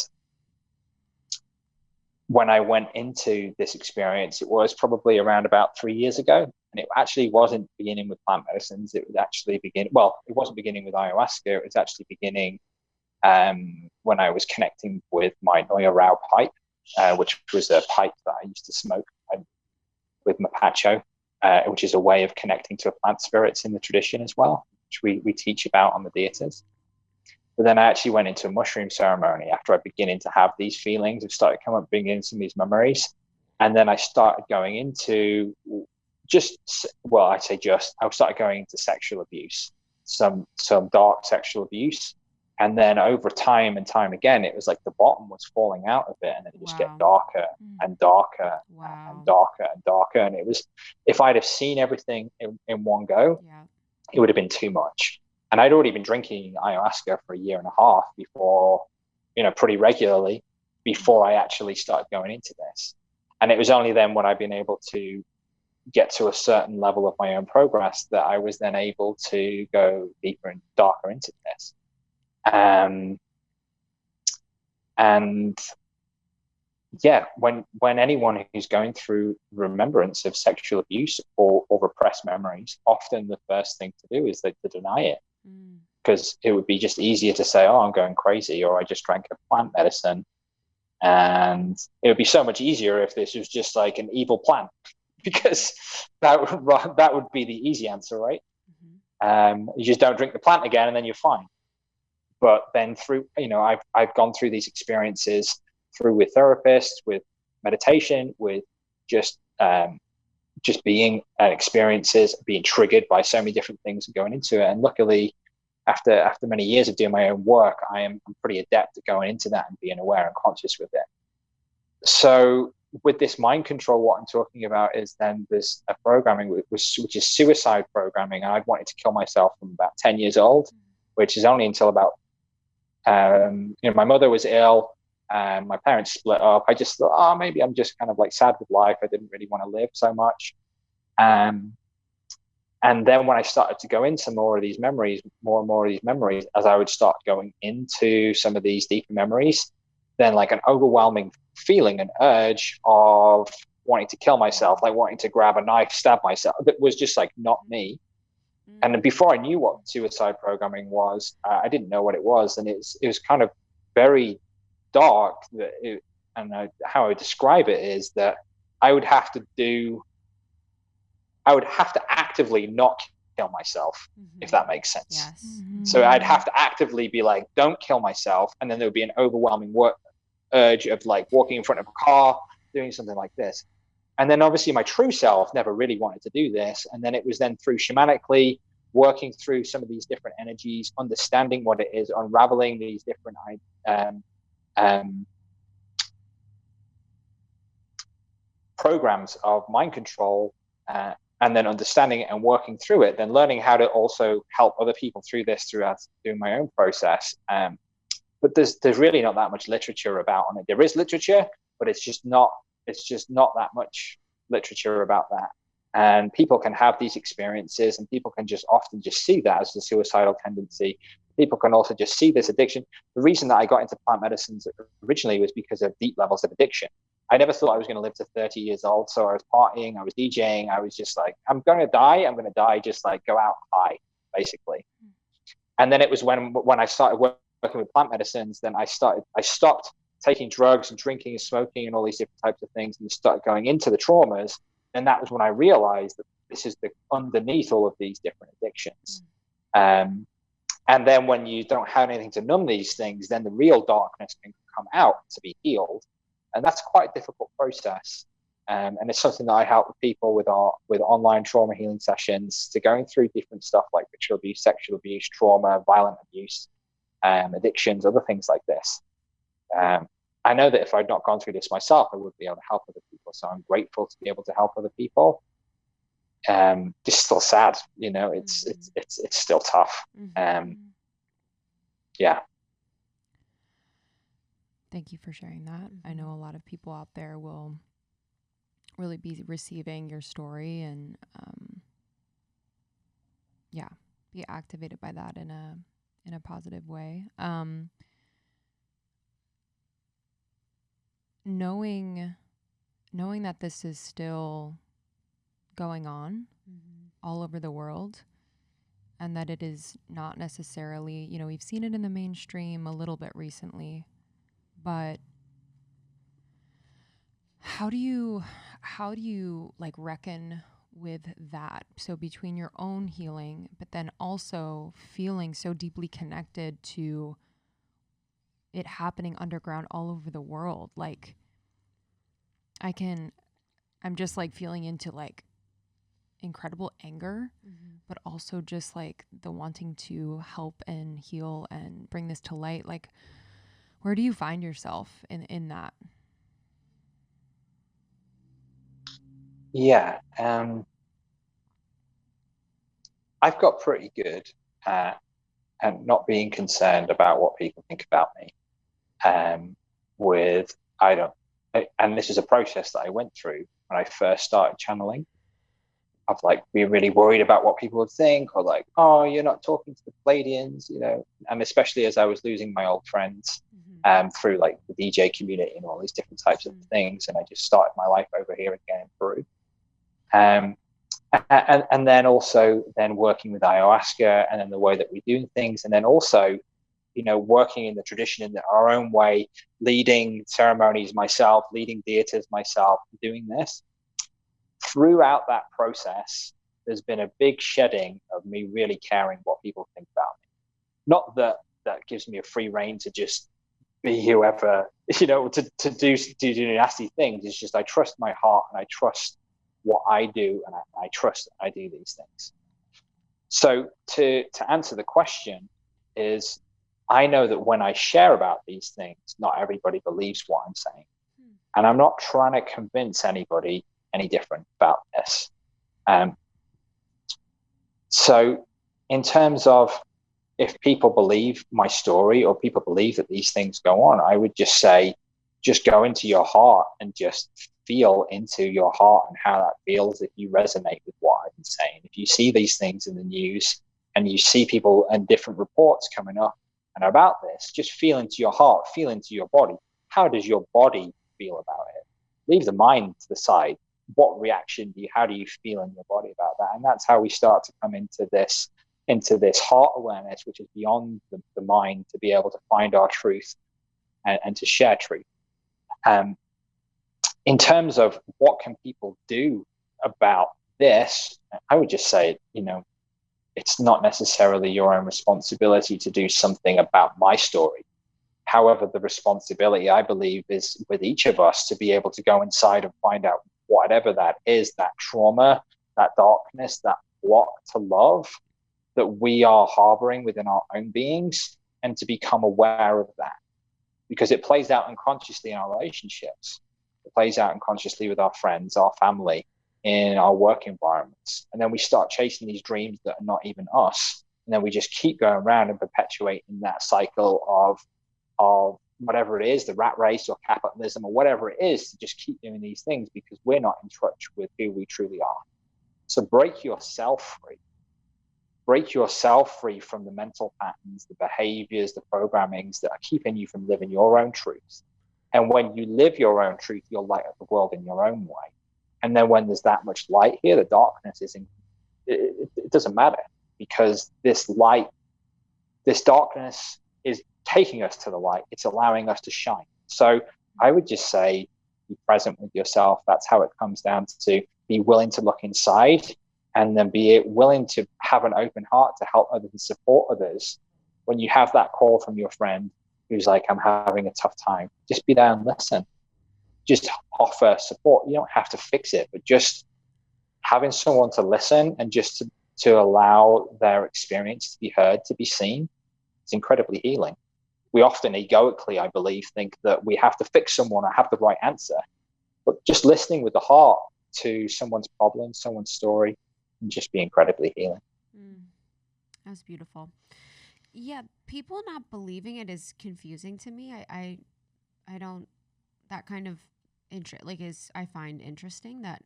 Speaker 4: when I went into this experience, it was probably around about 3 years ago. And it actually wasn't beginning with plant medicines. It was actually it wasn't beginning with ayahuasca. It was actually beginning when I was connecting with my Noya Rao pipe, which was a pipe that I used to smoke with Mapacho, which is a way of connecting to plant spirits in the tradition as well, which we teach about on the dietas. But then I actually went into a mushroom ceremony after I beginning to have these feelings. I started bringing in some of these memories. And then I started going into I started going into sexual abuse, some dark sexual abuse. And then over time and time again, it was like the bottom was falling out of it, and it just get darker and darker and darker and darker. And it was, if I'd have seen everything in one go, it would have been too much. And I'd already been drinking ayahuasca for 1.5 years before, pretty regularly, before I actually started going into this. And it was only then when I've been able to get to a certain level of my own progress that I was then able to go deeper and darker into this. And yeah, when anyone who's going through remembrance of sexual abuse or repressed memories, often the first thing to do is to deny it, because it would be just easier to say, oh, I'm going crazy, or I just drank a plant medicine. And it would be so much easier if this was just like an evil plant, because that would be the easy answer, right? You just don't drink the plant again and then you're fine. But then through, I've gone through these experiences through with therapists, with meditation, with just being experiences, being triggered by so many different things and going into it. And luckily, after many years of doing my own work, I'm pretty adept at going into that and being aware and conscious with it. So with this mind control, what I'm talking about is then there's a programming which is suicide programming. And I'd wanted to kill myself from about 10 years old, which is only until about, my mother was ill and my parents split up. I just thought, oh, maybe I'm just kind of like sad with life. I didn't really want to live so much. And then when I started to go into more and more of these memories, as I would start going into some of these deeper memories, then like an overwhelming feeling, an urge of wanting to kill myself, like wanting to grab a knife, stab myself, that was just like not me. And before I knew what suicide programming was, I didn't know what it was. And it was kind of very dark. How I would describe it is that I would have to actively not kill myself, if that makes sense.
Speaker 1: Yes.
Speaker 4: So I'd have to actively be like, don't kill myself. And then there would be an overwhelming urge of like walking in front of a car, doing something like this. And then obviously my true self never really wanted to do this. And then it was then through shamanically working through some of these different energies, understanding what it is, unraveling these different programs of mind control, and then understanding it and working through it, then learning how to also help other people through this throughout doing my own process. But there's really not that much literature about on it. There is literature, but it's just not that much literature about that. And people can have these experiences, and people can just often just see that as a suicidal tendency. People can also just see this addiction. The reason that I got into plant medicines originally was because of deep levels of addiction. I never thought I was going to live to 30 years old. So I was partying, I was DJing. I was just like, I'm going to die, just like go out high, basically. And then it was when I started working with plant medicines, then I stopped taking drugs and drinking and smoking and all these different types of things, and started going into the traumas. And that was when I realized that this is underneath all of these different addictions. And then when you don't have anything to numb these things, then the real darkness can come out to be healed. And that's quite a difficult process. And it's something that I help with people with online trauma healing sessions, to going through different stuff like ritual abuse, sexual abuse, trauma, violent abuse, addictions, other things like this. I know that if I'd not gone through this myself, I would be able to help other people. So I'm grateful to be able to help other people. Just still sad, it's still tough. Yeah.
Speaker 2: Thank you for sharing that. I know a lot of people out there will really be receiving your story and be activated by that in a positive way. Knowing that this is still going on all over the world, and that it is not necessarily, we've seen it in the mainstream a little bit recently, but how do you like reckon with that? So between your own healing, but then also feeling so deeply connected to it happening underground all over the world. Like I'm just like feeling into like incredible anger but also just like the wanting to help and heal and bring this to light. Like, where do you find yourself in that?
Speaker 4: Yeah, I've got pretty good at not being concerned about what people think about me. With I don't, and this is a process that I went through when I first started channeling. Of like being really worried about what people would think, or like, oh, you're not talking to the Palladians, you know. And especially as I was losing my old friends, through like the DJ community and all these different types of things, and I just started my life over here again in Peru. And then also then working with ayahuasca, and then the way that we do things, and then also, you know, working in the tradition in our own way, leading ceremonies myself, leading theaters myself, doing this. Throughout that process, there's been a big shedding of me really caring what people think about me. Not that that gives me a free rein to just be whoever, you know, to do nasty things. It's just I trust my heart, and I trust what I do, and I trust I do these things. So to answer the question is, I know that when I share about these things, not everybody believes what I'm saying. And I'm not trying to convince anybody any different about this. So in terms of if people believe my story, or people believe that these things go on, I would just say, just go into your heart and just feel into your heart and how that feels if you resonate with what I've been saying. If you see these things in the news and you see people and different reports coming up and about this, just feel into your heart, feel into your body. How does your body feel about it? Leave the mind to the side. What reaction how do you feel in your body about that? And that's how we start to come into this heart awareness, which is beyond the mind, to be able to find our truth and to share truth. In terms of what can people do about this, I would just say, you know, it's not necessarily your own responsibility to do something about my story. However, the responsibility, I believe, is with each of us to be able to go inside and find out whatever that is, that trauma, that darkness, that block to love that we are harboring within our own beings, and to become aware of that. Because it plays out unconsciously in our relationships. It plays out unconsciously with our friends, our family, in our work environments. And then we start chasing these dreams that are not even us. And then we just keep going around and perpetuating that cycle of whatever it is, the rat race or capitalism or whatever it is, to just keep doing these things because we're not in touch with who we truly are. So break yourself free. Break yourself free from the mental patterns, the behaviors, the programmings that are keeping you from living your own truth. And when you live your own truth, you'll light up the world in your own way. And then when there's that much light here, the darkness it doesn't matter, because this light, this darkness is taking us to the light. It's allowing us to shine. So I would just say, be present with yourself. That's how it comes down to be willing to look inside, and then be willing to have an open heart to help others and support others. When you have that call from your friend who's like, I'm having a tough time, just be there and listen. Just offer support. You don't have to fix it, but just having someone to listen and just to allow their experience to be heard, to be seen, it's incredibly healing. We often egoically, I believe, think that we have to fix someone or have the right answer. But just listening with the heart to someone's problem, someone's story, can just be incredibly healing.
Speaker 1: That's beautiful. Yeah, people not believing it is confusing to me. I don't, that kind of I find interesting that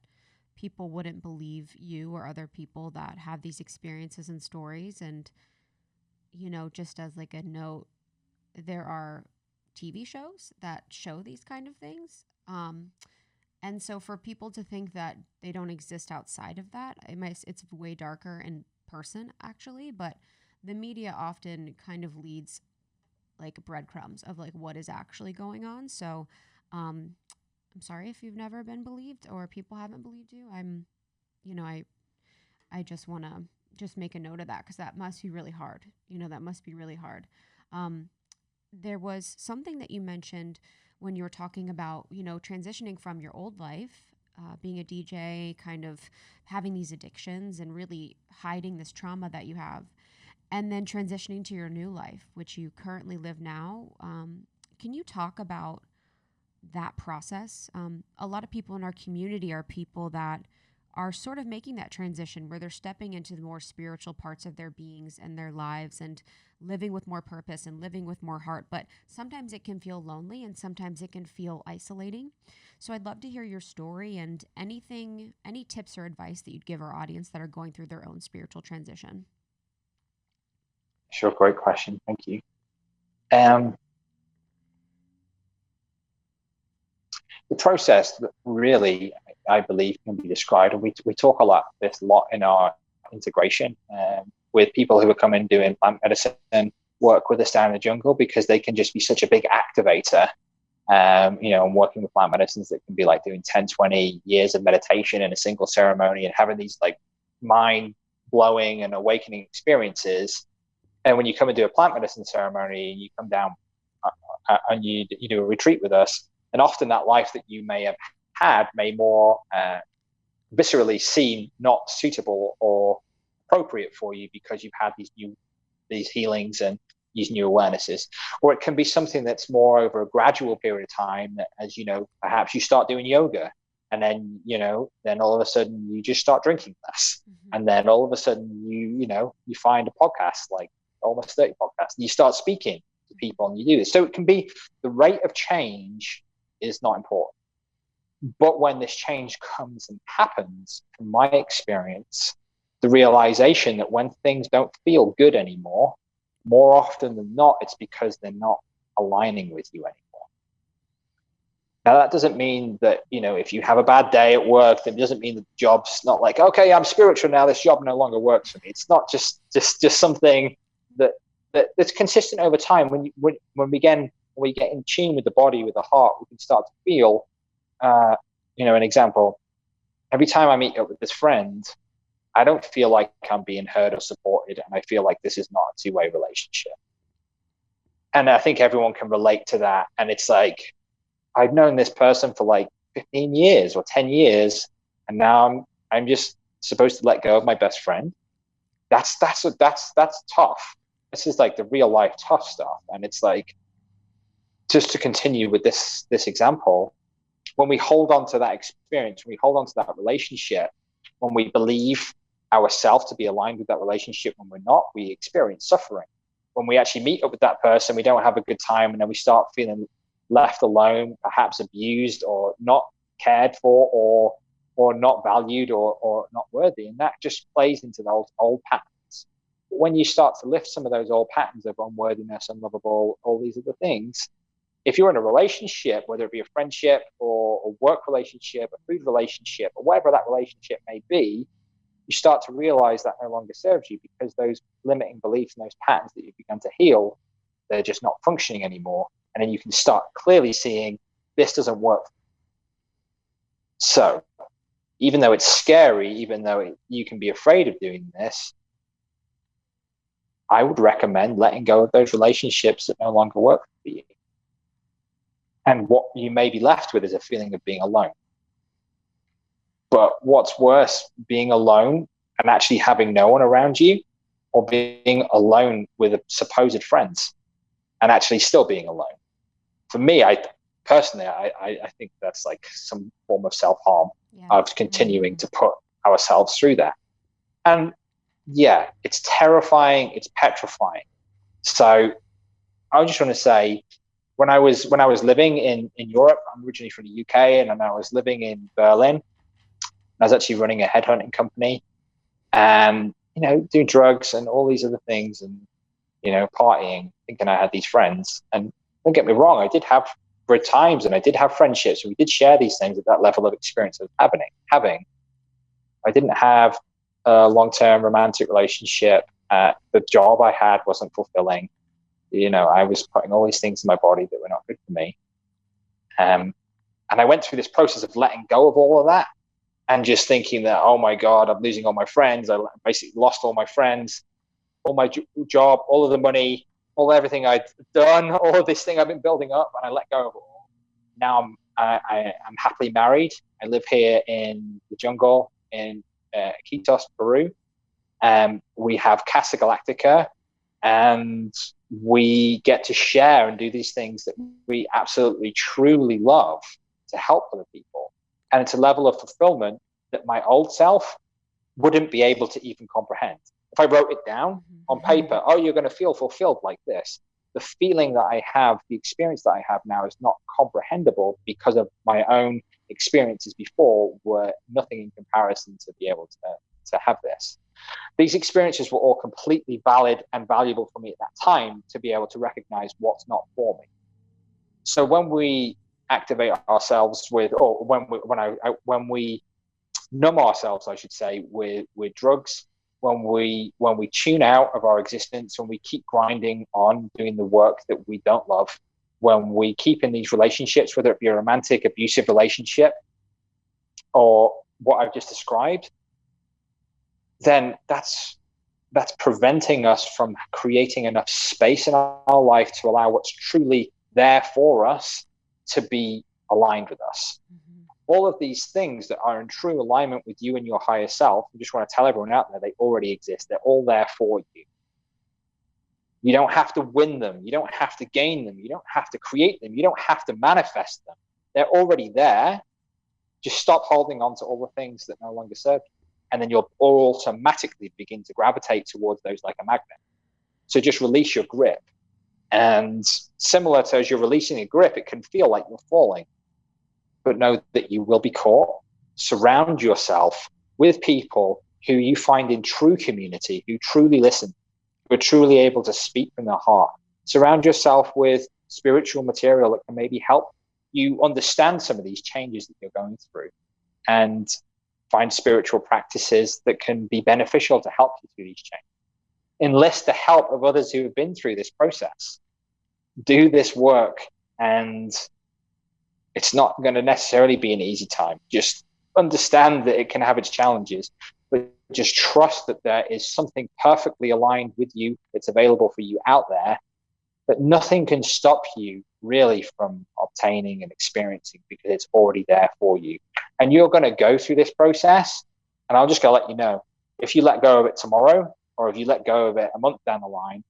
Speaker 1: people wouldn't believe you or other people that have these experiences and stories. And, you know, just as like a note, there are TV shows that show these kind of things. And so for people to think that they don't exist outside of that, it's way darker in person, actually. But the media often kind of leads like breadcrumbs of like what is actually going on. So I'm sorry if you've never been believed or people haven't believed you. I just want to just make a note of that, because that must be really hard. You know, that must be really hard. There was something that you mentioned when you were talking about, you know, transitioning from your old life being a DJ, kind of having these addictions and really hiding this trauma that you have, and then transitioning to your new life, which you currently live now. Can you talk about that process? A lot of people in our community are people that are sort of making that transition where they're stepping into the more spiritual parts of their beings and their lives and living with more purpose and living with more heart. But sometimes it can feel lonely and sometimes it can feel isolating. So I'd love to hear your story and any tips or advice that you'd give our audience that are going through their own spiritual transition.
Speaker 4: Sure, great question. Thank you. The process that really, I believe, can be described, and we talk a lot in our integration with people who are coming doing plant medicine work with us down in the jungle, because they can just be such a big activator. And working with plant medicines that can be like doing 10, 20 years of meditation in a single ceremony and having these like mind blowing and awakening experiences. And when you come and do a plant medicine ceremony, you come down and you do a retreat with us, and often that life that you may have had may more viscerally seem not suitable or appropriate for you because you've had these healings and these new awarenesses. Or it can be something that's more over a gradual period of time, that, as you know, perhaps you start doing yoga, and then then all of a sudden you just start drinking less, and then all of a sudden you find a podcast, like almost 30 podcasts, and you start speaking to people and you do this. So it can be, the rate of change is not important. But when this change comes and happens, from my experience, the realization that when things don't feel good anymore, more often than not, it's because they're not aligning with you anymore. Now, that doesn't mean that, if you have a bad day at work, then it doesn't mean that the job's not like, okay, I'm spiritual now, this job no longer works for me. It's not just something that's consistent over time. When we get in tune with the body, with the heart, we can start to feel, an example, every time I meet up with this friend, I don't feel like I'm being heard or supported, and I feel like this is not a two-way relationship. And I think everyone can relate to that. And it's like, I've known this person for like 15 years or 10 years, and now I'm just supposed to let go of my best friend. That's tough. This is like the real life tough stuff. And it's like, just to continue with this example, when we hold on to that experience, when we hold on to that relationship, when we believe ourselves to be aligned with that relationship, when we're not, we experience suffering. When we actually meet up with that person, we don't have a good time, and then we start feeling left alone, perhaps abused or not cared for, or not valued, or not worthy. And that just plays into those old patterns. But when you start to lift some of those old patterns of unworthiness, unlovable, all these other things, if you're in a relationship, whether it be a friendship or a work relationship, a food relationship, or whatever that relationship may be, you start to realize that no longer serves you, because those limiting beliefs and those patterns that you've begun to heal, they're just not functioning anymore. And then you can start clearly seeing, this doesn't work. So even though it's scary, even though you can be afraid of doing this, I would recommend letting go of those relationships that no longer work for you. And what you may be left with is a feeling of being alone. But what's worse, being alone and actually having no one around you, or being alone with supposed friends and actually still being alone? For me, I think that's like some form of self-harm, of continuing to put ourselves through that. And yeah, it's terrifying, it's petrifying. So I just want to say, when I was living in Europe, I'm originally from the UK, and I was living in Berlin. I was actually running a headhunting company, and doing drugs and all these other things, and partying, thinking I had these friends. And don't get me wrong, I did have good times, and I did have friendships, and we did share these things at that level of experience of having. I didn't have a long-term romantic relationship. The job I had wasn't fulfilling. I was putting all these things in my body that were not good for me. And I went through this process of letting go of all of that, and just thinking that, oh my God, I'm losing all my friends. I basically lost all my friends, all my job, all of the money, everything I'd done, all of this thing I've been building up, and I let go of it all. Now I am happily married. I live here in the jungle in Iquitos, Peru. We have Casa Galactica, and we get to share and do these things that we absolutely, truly love to help other people. And it's a level of fulfillment that my old self wouldn't be able to even comprehend. If I wrote it down on paper, oh, you're going to feel fulfilled like this. The feeling that I have, the experience that I have now is not comprehensible because of my own experiences before were nothing in comparison to be able to have this. These experiences were all completely valid and valuable for me at that time to be able to recognize what's not for me. So when we activate ourselves with, or when we numb ourselves, I should say, with drugs, when we tune out of our existence, when we keep grinding on doing the work that we don't love, when we keep in these relationships, whether it be a romantic, abusive relationship, or what I've just described, then that's preventing us from creating enough space in our life to allow what's truly there for us to be aligned with us. All of these things that are in true alignment with you and your higher self, I just want to tell everyone out there, they already exist. They're all there for you. You don't have to win them. You don't have to gain them. You don't have to create them. You don't have to manifest them. They're already there. Just stop holding on to all the things that no longer serve you. And then you'll automatically begin to gravitate towards those like a magnet. So just release your grip. And similar to as you're releasing a grip, it can feel like you're falling. But know that you will be caught. Surround yourself with people who you find in true community, who truly listen, who are truly able to speak from their heart. Surround yourself with spiritual material that can maybe help you understand some of these changes that you're going through. And find spiritual practices that can be beneficial to help you through these changes. Enlist the help of others who have been through this process. Do this work, and it's not going to necessarily be an easy time. Just understand that it can have its challenges, but just trust that there is something perfectly aligned with you that's available for you out there, that nothing can stop you really from obtaining and experiencing, because it's already there for you. And you're going to go through this process, and I'm just going to let you know, if you let go of it tomorrow, or if you let go of it a month down the line,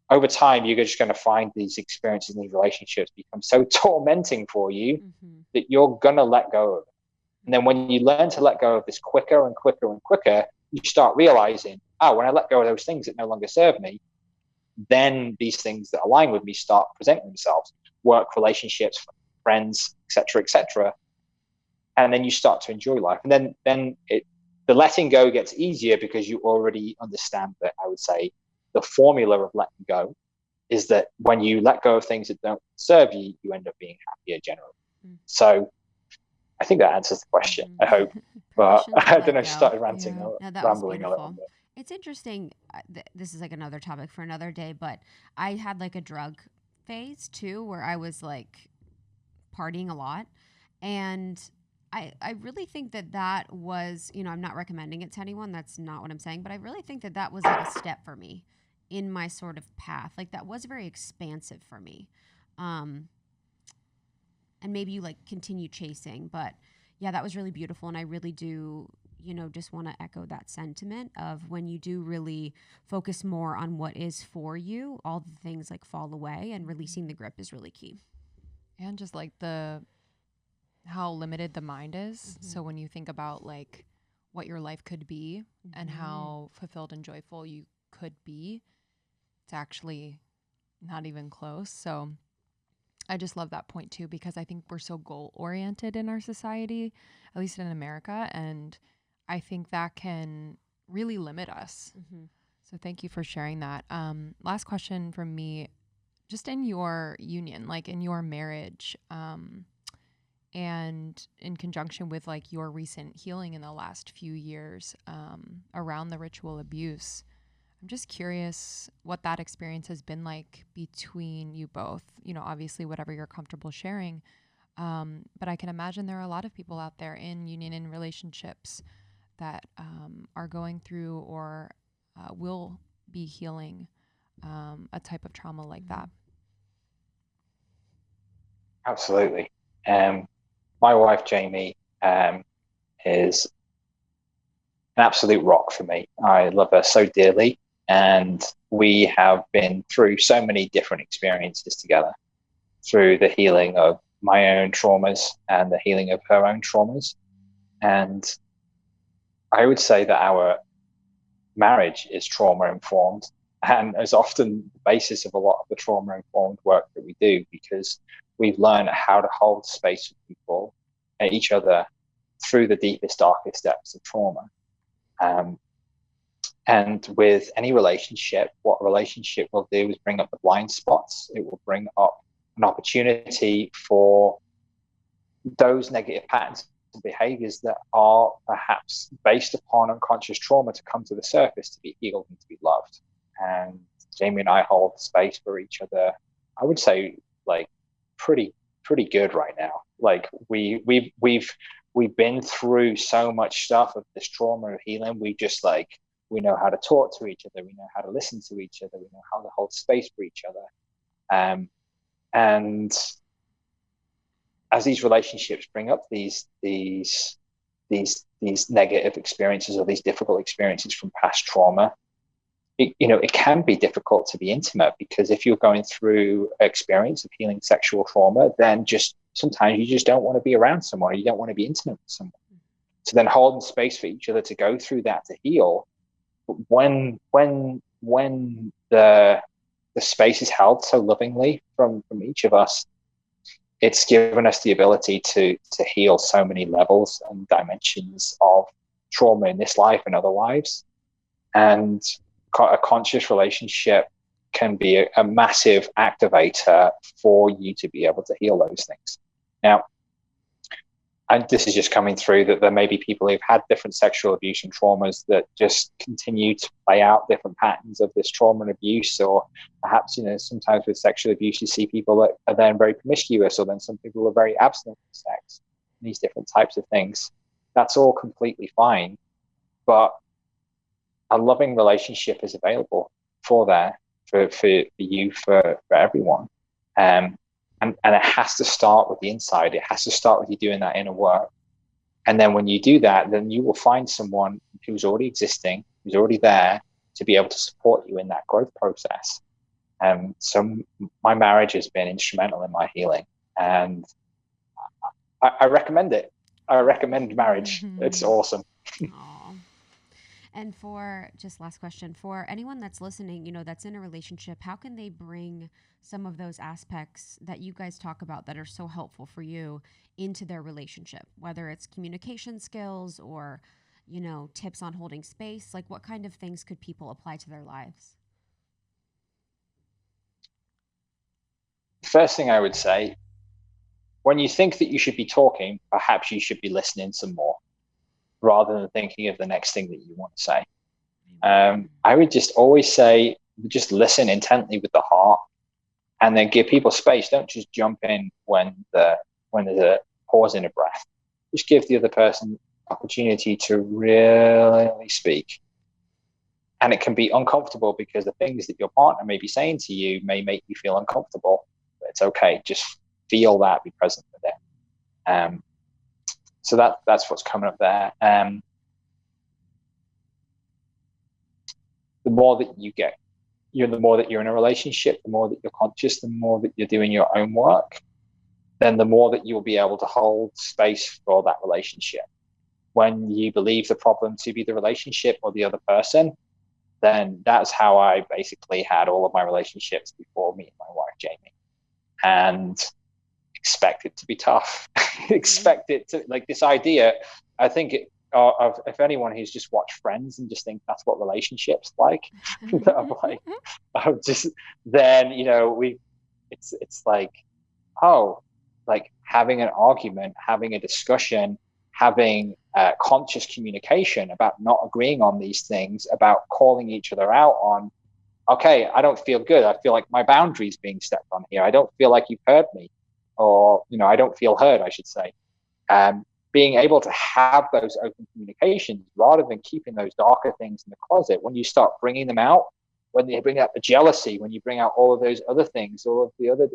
Speaker 4: over time, you're just going to find these experiences and these relationships become so tormenting for you that you're going to let go of it. And then when you learn to let go of this quicker and quicker and quicker, you start realizing, oh, when I let go of those things that no longer serve me, then these things that align with me start presenting themselves. Work, relationships, friends, etc. And then you start to enjoy life. And then the letting go gets easier because you already understand that, I would say, the formula of letting go is that when you let go of things that don't serve you, you end up being happier generally. So I think that answers the question, I hope. But I don't know if I started ranting or rambling a little bit.
Speaker 1: It's interesting. This is like another topic for another day, but I had like a drug phase too, where I was like partying a lot. And I really think that was, I'm not recommending it to anyone. That's not what I'm saying. But I really think that was like a step for me in my sort of path. Like that was very expansive for me. And maybe you like continue chasing, but yeah, that was really beautiful. And I really do, just want to echo that sentiment of when you do really focus more on what is for you, all the things like fall away, and releasing the grip is really key.
Speaker 2: And just like how limited the mind is. So when you think about like what your life could be and how fulfilled and joyful you could be, it's actually not even close. So I just love that point too, because I think we're so goal oriented in our society, at least in America. And I think that can really limit us. So thank you for sharing that. Last question from me, just in your union, like in your marriage, and in conjunction with like your recent healing in the last few years, around the ritual abuse, I'm just curious what that experience has been like between you both, obviously whatever you're comfortable sharing. But I can imagine there are a lot of people out there in union and relationships that are going through or will be healing a type of trauma like that.
Speaker 4: Absolutely. My wife, Jamie, is an absolute rock for me. I love her so dearly, and we have been through so many different experiences together, through the healing of my own traumas and the healing of her own traumas. And I would say that our marriage is trauma informed, and is often the basis of a lot of the trauma informed work that we do, because we've learned how to hold space for people and each other through the deepest, darkest depths of trauma. And with any relationship, what a relationship will do is bring up the blind spots. It will bring up an opportunity for those negative patterns and behaviors that are perhaps based upon unconscious trauma to come to the surface, to be healed and to be loved. And Jamie and I hold space for each other, I would say, like pretty good right now. Like we've been through so much stuff of this trauma of healing. We know how to talk to each other. We know how to listen to each other. We know how to hold space for each other. And as these relationships bring up these negative experiences or these difficult experiences from past trauma, it can be difficult to be intimate, because if you're going through an experience of healing sexual trauma, then just sometimes you just don't want to be around someone, or you don't want to be intimate with someone. So then holding space for each other to go through that, to heal. When the space is held so lovingly from each of us, it's given us the ability to heal so many levels and dimensions of trauma in this life and other lives. And a conscious relationship can be a massive activator for you to be able to heal those things. Now, and this is just coming through, that there may be people who've had different sexual abuse and traumas that just continue to play out different patterns of this trauma and abuse. Or perhaps, sometimes with sexual abuse, you see people that are then very promiscuous, or then some people are very abstinent from sex, these different types of things. That's all completely fine. But a loving relationship is available for you, for everyone. And it has to start with the inside. It has to start with you doing that inner work. And then when you do that, then you will find someone who's already existing, who's already there, to be able to support you in that growth process. So my marriage has been instrumental in my healing, and I recommend it. I recommend marriage. Mm-hmm. It's awesome.
Speaker 1: Aww. And for just last question, for anyone that's listening, that's in a relationship, how can they bring some of those aspects that you guys talk about that are so helpful for you into their relationship, whether it's communication skills or, tips on holding space? Like, what kind of things could people apply to their lives?
Speaker 4: First thing I would say, when you think that you should be talking, perhaps you should be listening some more, rather than thinking of the next thing that you want to say. I would just always say, just listen intently with the heart, and then give people space. Don't just jump in when there's a pause in a breath. Just give the other person opportunity to really speak. And it can be uncomfortable, because the things that your partner may be saying to you may make you feel uncomfortable. But it's okay. Just feel that, be present with it. So that's what's coming up there. The more that you get, the more that you're in a relationship, the more that you're conscious, the more that you're doing your own work, then the more that you'll be able to hold space for that relationship. When you believe the problem to be the relationship or the other person, then that's how I basically had all of my relationships before meeting my wife, Jamie. And expect it to be tough. Expect it to, like, this idea, I think of if anyone who's just watched Friends and just think that's what relationships like, then it's like, like having an argument, having a discussion, having conscious communication about not agreeing on these things, about calling each other out on, okay, I don't feel good. I feel like my boundary's being stepped on here. I don't feel like you've heard me, or I don't feel heard, I should say. Being able to have those open communications, rather than keeping those darker things in the closet. When you start bringing them out, when you bring out the jealousy, when you bring out all of those other things, all of the other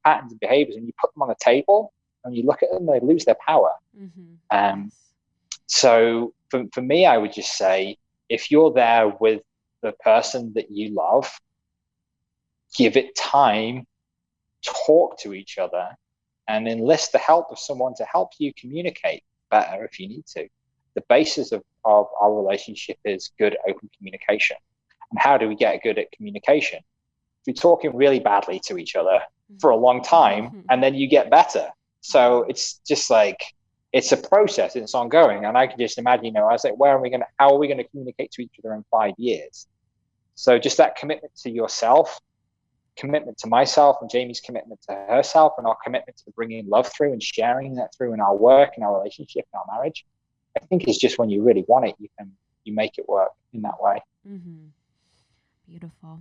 Speaker 4: patterns and behaviors, and you put them on the table, when you look at them, they lose their power. So for me, I would just say, if you're there with the person that you love, give it time, talk to each other, and enlist the help of someone to help you communicate better if you need to. The basis of our relationship is good open communication. And how do we get good at communication? We're talking really badly to each other for a long time, and then you get better. So it's just like, it's a process, it's ongoing. And I can just imagine, I was like, how are we gonna communicate to each other in 5 years? So just that commitment to yourself, commitment to myself, and Jamie's commitment to herself, and our commitment to bringing love through and sharing that through in our work, in our relationship, in our marriage, I think is just when you really want it, you make it work in that way.
Speaker 1: Beautiful.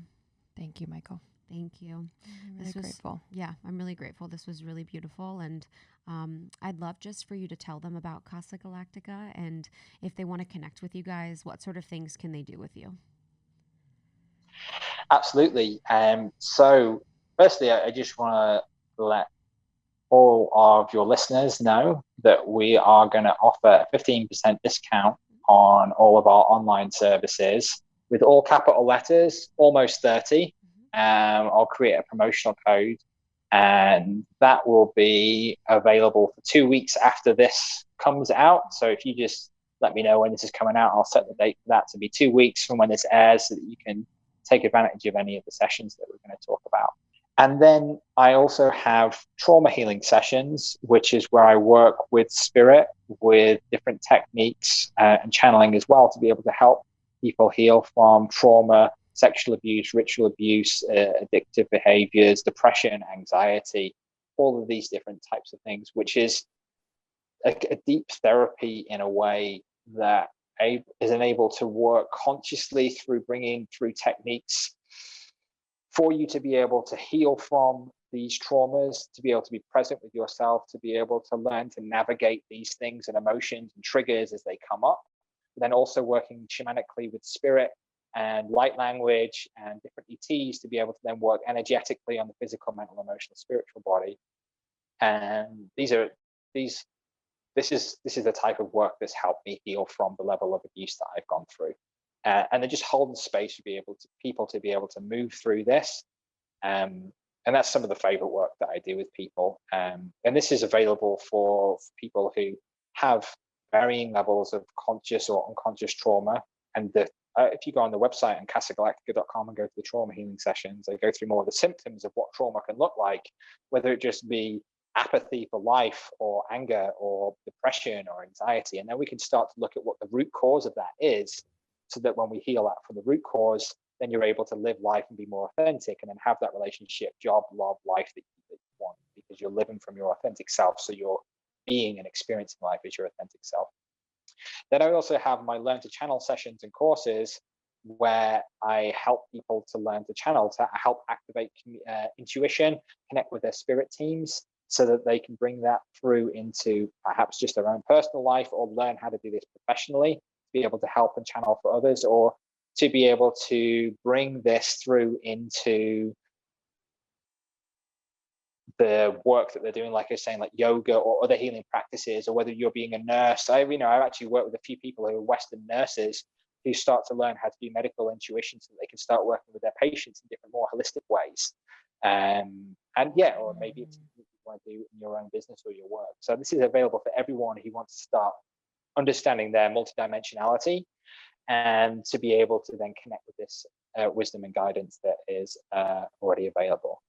Speaker 2: Thank you, Michael.
Speaker 1: Thank you.
Speaker 2: I'm really grateful.
Speaker 1: Yeah, I'm really grateful. This was really beautiful. And I'd love just for you to tell them about Casa Galactica, and if they want to connect with you guys, what sort of things can they do with you?
Speaker 4: Absolutely. So firstly, I just want to let all of your listeners know that we are going to offer a 15% discount on all of our online services with all capital letters, almost 30. I'll create a promotional code, and that will be available for 2 weeks after this comes out. So if you just let me know when this is coming out, I'll set the date for that to be 2 weeks from when this airs, so that you can take advantage of any of the sessions that we're going to talk about. And then I also have trauma healing sessions, which is where I work with spirit, with different techniques and channeling as well, to be able to help people heal from trauma, sexual abuse, ritual abuse, addictive behaviors, depression, anxiety, all of these different types of things, which is a deep therapy in a way that is able to work consciously through bringing through techniques for you to be able to heal from these traumas, to be able to be present with yourself, to be able to learn to navigate these things and emotions and triggers as they come up. But then also working shamanically with spirit and light language and different ETs to be able to then work energetically on the physical, mental, emotional, spiritual body. And this is the type of work that's helped me heal from the level of abuse that I've gone through. And then just holding space to be able to people to be able to move through this. And that's some of the favorite work that I do with people. And this is available for people who have varying levels of conscious or unconscious trauma. And if you go on the website on casagalactica.com and go to the trauma healing sessions, I go through more of the symptoms of what trauma can look like, whether it just be apathy for life, or anger, or depression, or anxiety. And then we can start to look at what the root cause of that is, so that when we heal that from the root cause, then you're able to live life and be more authentic, and then have that relationship, job, love, life that you want, because you're living from your authentic self. So you're being and experiencing life as your authentic self. Then I also have my Learn to Channel sessions and courses, where I help people to learn to channel, to help activate intuition, connect with their spirit teams, so that they can bring that through into perhaps just their own personal life, or learn how to do this professionally, to be able to help and channel for others, or to be able to bring this through into the work that they're doing, like I was saying, like yoga or other healing practices, or whether you're being a nurse. I've actually worked with a few people who are Western nurses who start to learn how to do medical intuition, so that they can start working with their patients in different, more holistic ways. Or maybe it's something you want to do in your own business or your work. So this is available for everyone who wants to start understanding their multidimensionality, and to be able to then connect with this wisdom and guidance that is already available.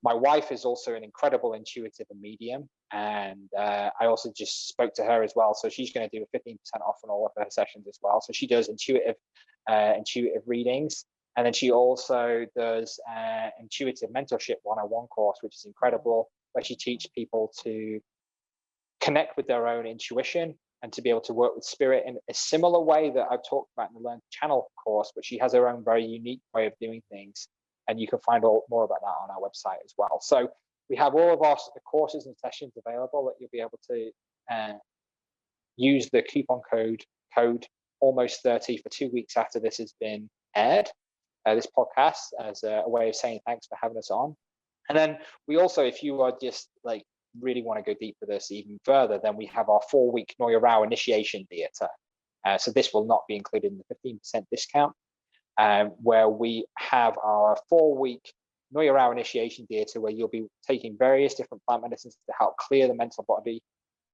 Speaker 4: My wife is also an incredible intuitive and medium, and I also just spoke to her as well. So she's going to do a 15% off on all of her sessions as well. So she does intuitive readings, and then she also does intuitive mentorship 101 course, which is incredible, where she teaches people to connect with their own intuition and to be able to work with spirit in a similar way that I've talked about in the Learn to Channel course, but she has her own very unique way of doing things. And you can find more about that on our website as well. So we have all of our courses and sessions available that you'll be able to use the coupon code almost 30 for 2 weeks after this has been aired, this podcast, as a way of saying thanks for having us on. And then we also, if you are just like really want to go deep with this even further, then we have our 4-week Noya Rao initiation theatre. So this will not be included in the 15% discount, where we have our 4-week Noya Rao initiation theatre, where you'll be taking various different plant medicines to help clear the mental body,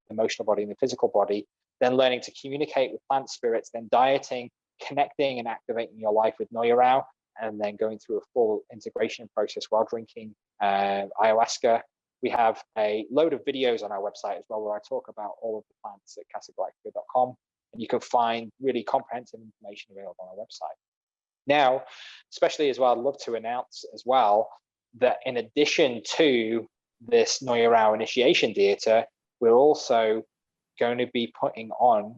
Speaker 4: emotional body, and the physical body, then learning to communicate with plant spirits, then dieting, connecting and activating your life with Noya Rao, and then going through a full integration process while drinking ayahuasca. We have a load of videos on our website as well, where I talk about all of the plants at casagalactica.com, and you can find really comprehensive information available on our website. Now, especially as well, I'd love to announce as well that in addition to this Noya Rao initiation theatre, we're also going to be putting on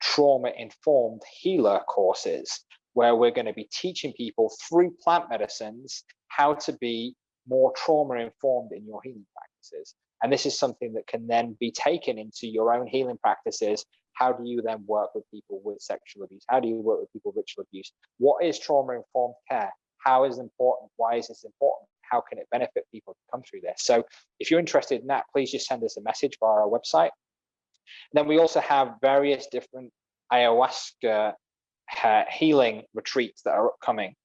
Speaker 4: trauma-informed healer courses, where we're going to be teaching people through plant medicines how to be more trauma-informed in your healing practices. And this is something that can then be taken into your own healing practices. How do you then work with people with sexual abuse? How do you work with people with ritual abuse? What is trauma-informed care? How is it important? Why is this important? How can it benefit people to come through this? So if you're interested in that, please just send us a message via our website. And then we also have various different ayahuasca healing retreats that are upcoming.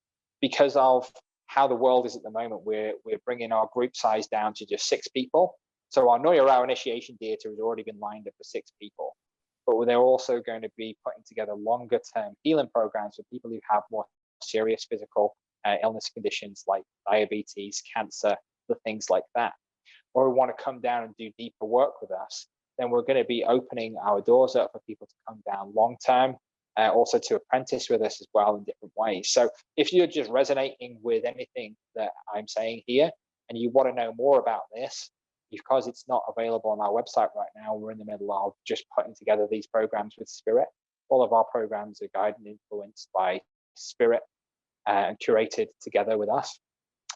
Speaker 4: Because of how the world is at the moment, we're bringing our group size down to just 6 people. So our Noya Rao initiation theatre has already been lined up for 6 people. But they're also going to be putting together longer term healing programs for people who have more serious physical illness conditions like diabetes, cancer, the things like that, or want to come down and do deeper work with us. Then we're going to be opening our doors up for people to come down long term, also to apprentice with us as well in different ways. So if you're just resonating with anything that I'm saying here and you want to know more about this, because it's not available on our website right now, we're in the middle of just putting together these programs with Spirit. All of our programs are guided and influenced by Spirit and curated together with us.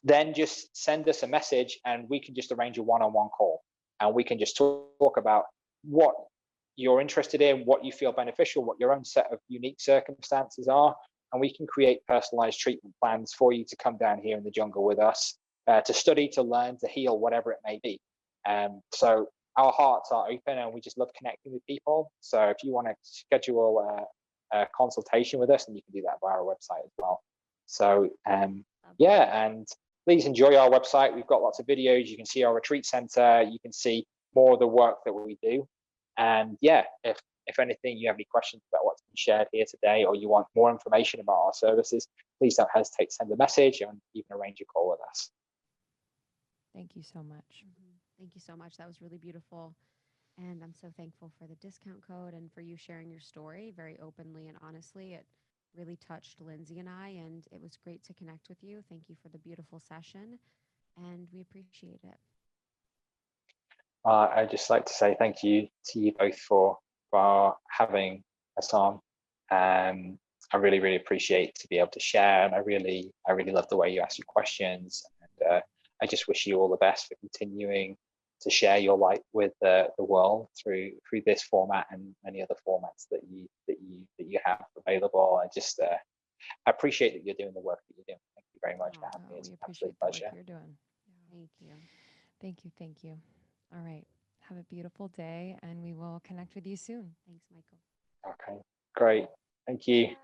Speaker 4: Then just send us a message and we can just arrange a one-on-one call, and we can just talk about what you're interested in, what you feel beneficial, what your own set of unique circumstances are, and we can create personalized treatment plans for you to come down here in the jungle with us to study, to learn, to heal, whatever it may be. So our hearts are open and we just love connecting with people. So if you want to schedule a consultation with us, then you can do that via our website as well. So yeah, and please enjoy our website. We've got lots of videos. You can see our retreat center. You can see more of the work that we do. And yeah, if anything, you have any questions about what's been shared here today, or you want more information about our services, please don't hesitate to send a message and you can arrange a call with us.
Speaker 2: Thank you so much.
Speaker 1: Thank you so much. That was really beautiful. And I'm so thankful for the discount code and for you sharing your story very openly and honestly. It really touched Lindsey and I, and it was great to connect with you. Thank you for the beautiful session, and we appreciate it.
Speaker 4: I'd just like to say thank you to you both for having us on. I really, really appreciate to be able to share, and I really love the way you ask your questions. And I just wish you all the best for continuing to share your light with the world through this format and many other formats that you have available. I appreciate that you're doing the work that you're doing. Thank you very much for having me. It's an absolute pleasure.
Speaker 2: Work you're doing.
Speaker 1: Thank you.
Speaker 2: Thank you. Thank you. All right. Have a beautiful day, and we will connect with you soon.
Speaker 1: Thanks, Michael.
Speaker 4: Okay, great. Thank you.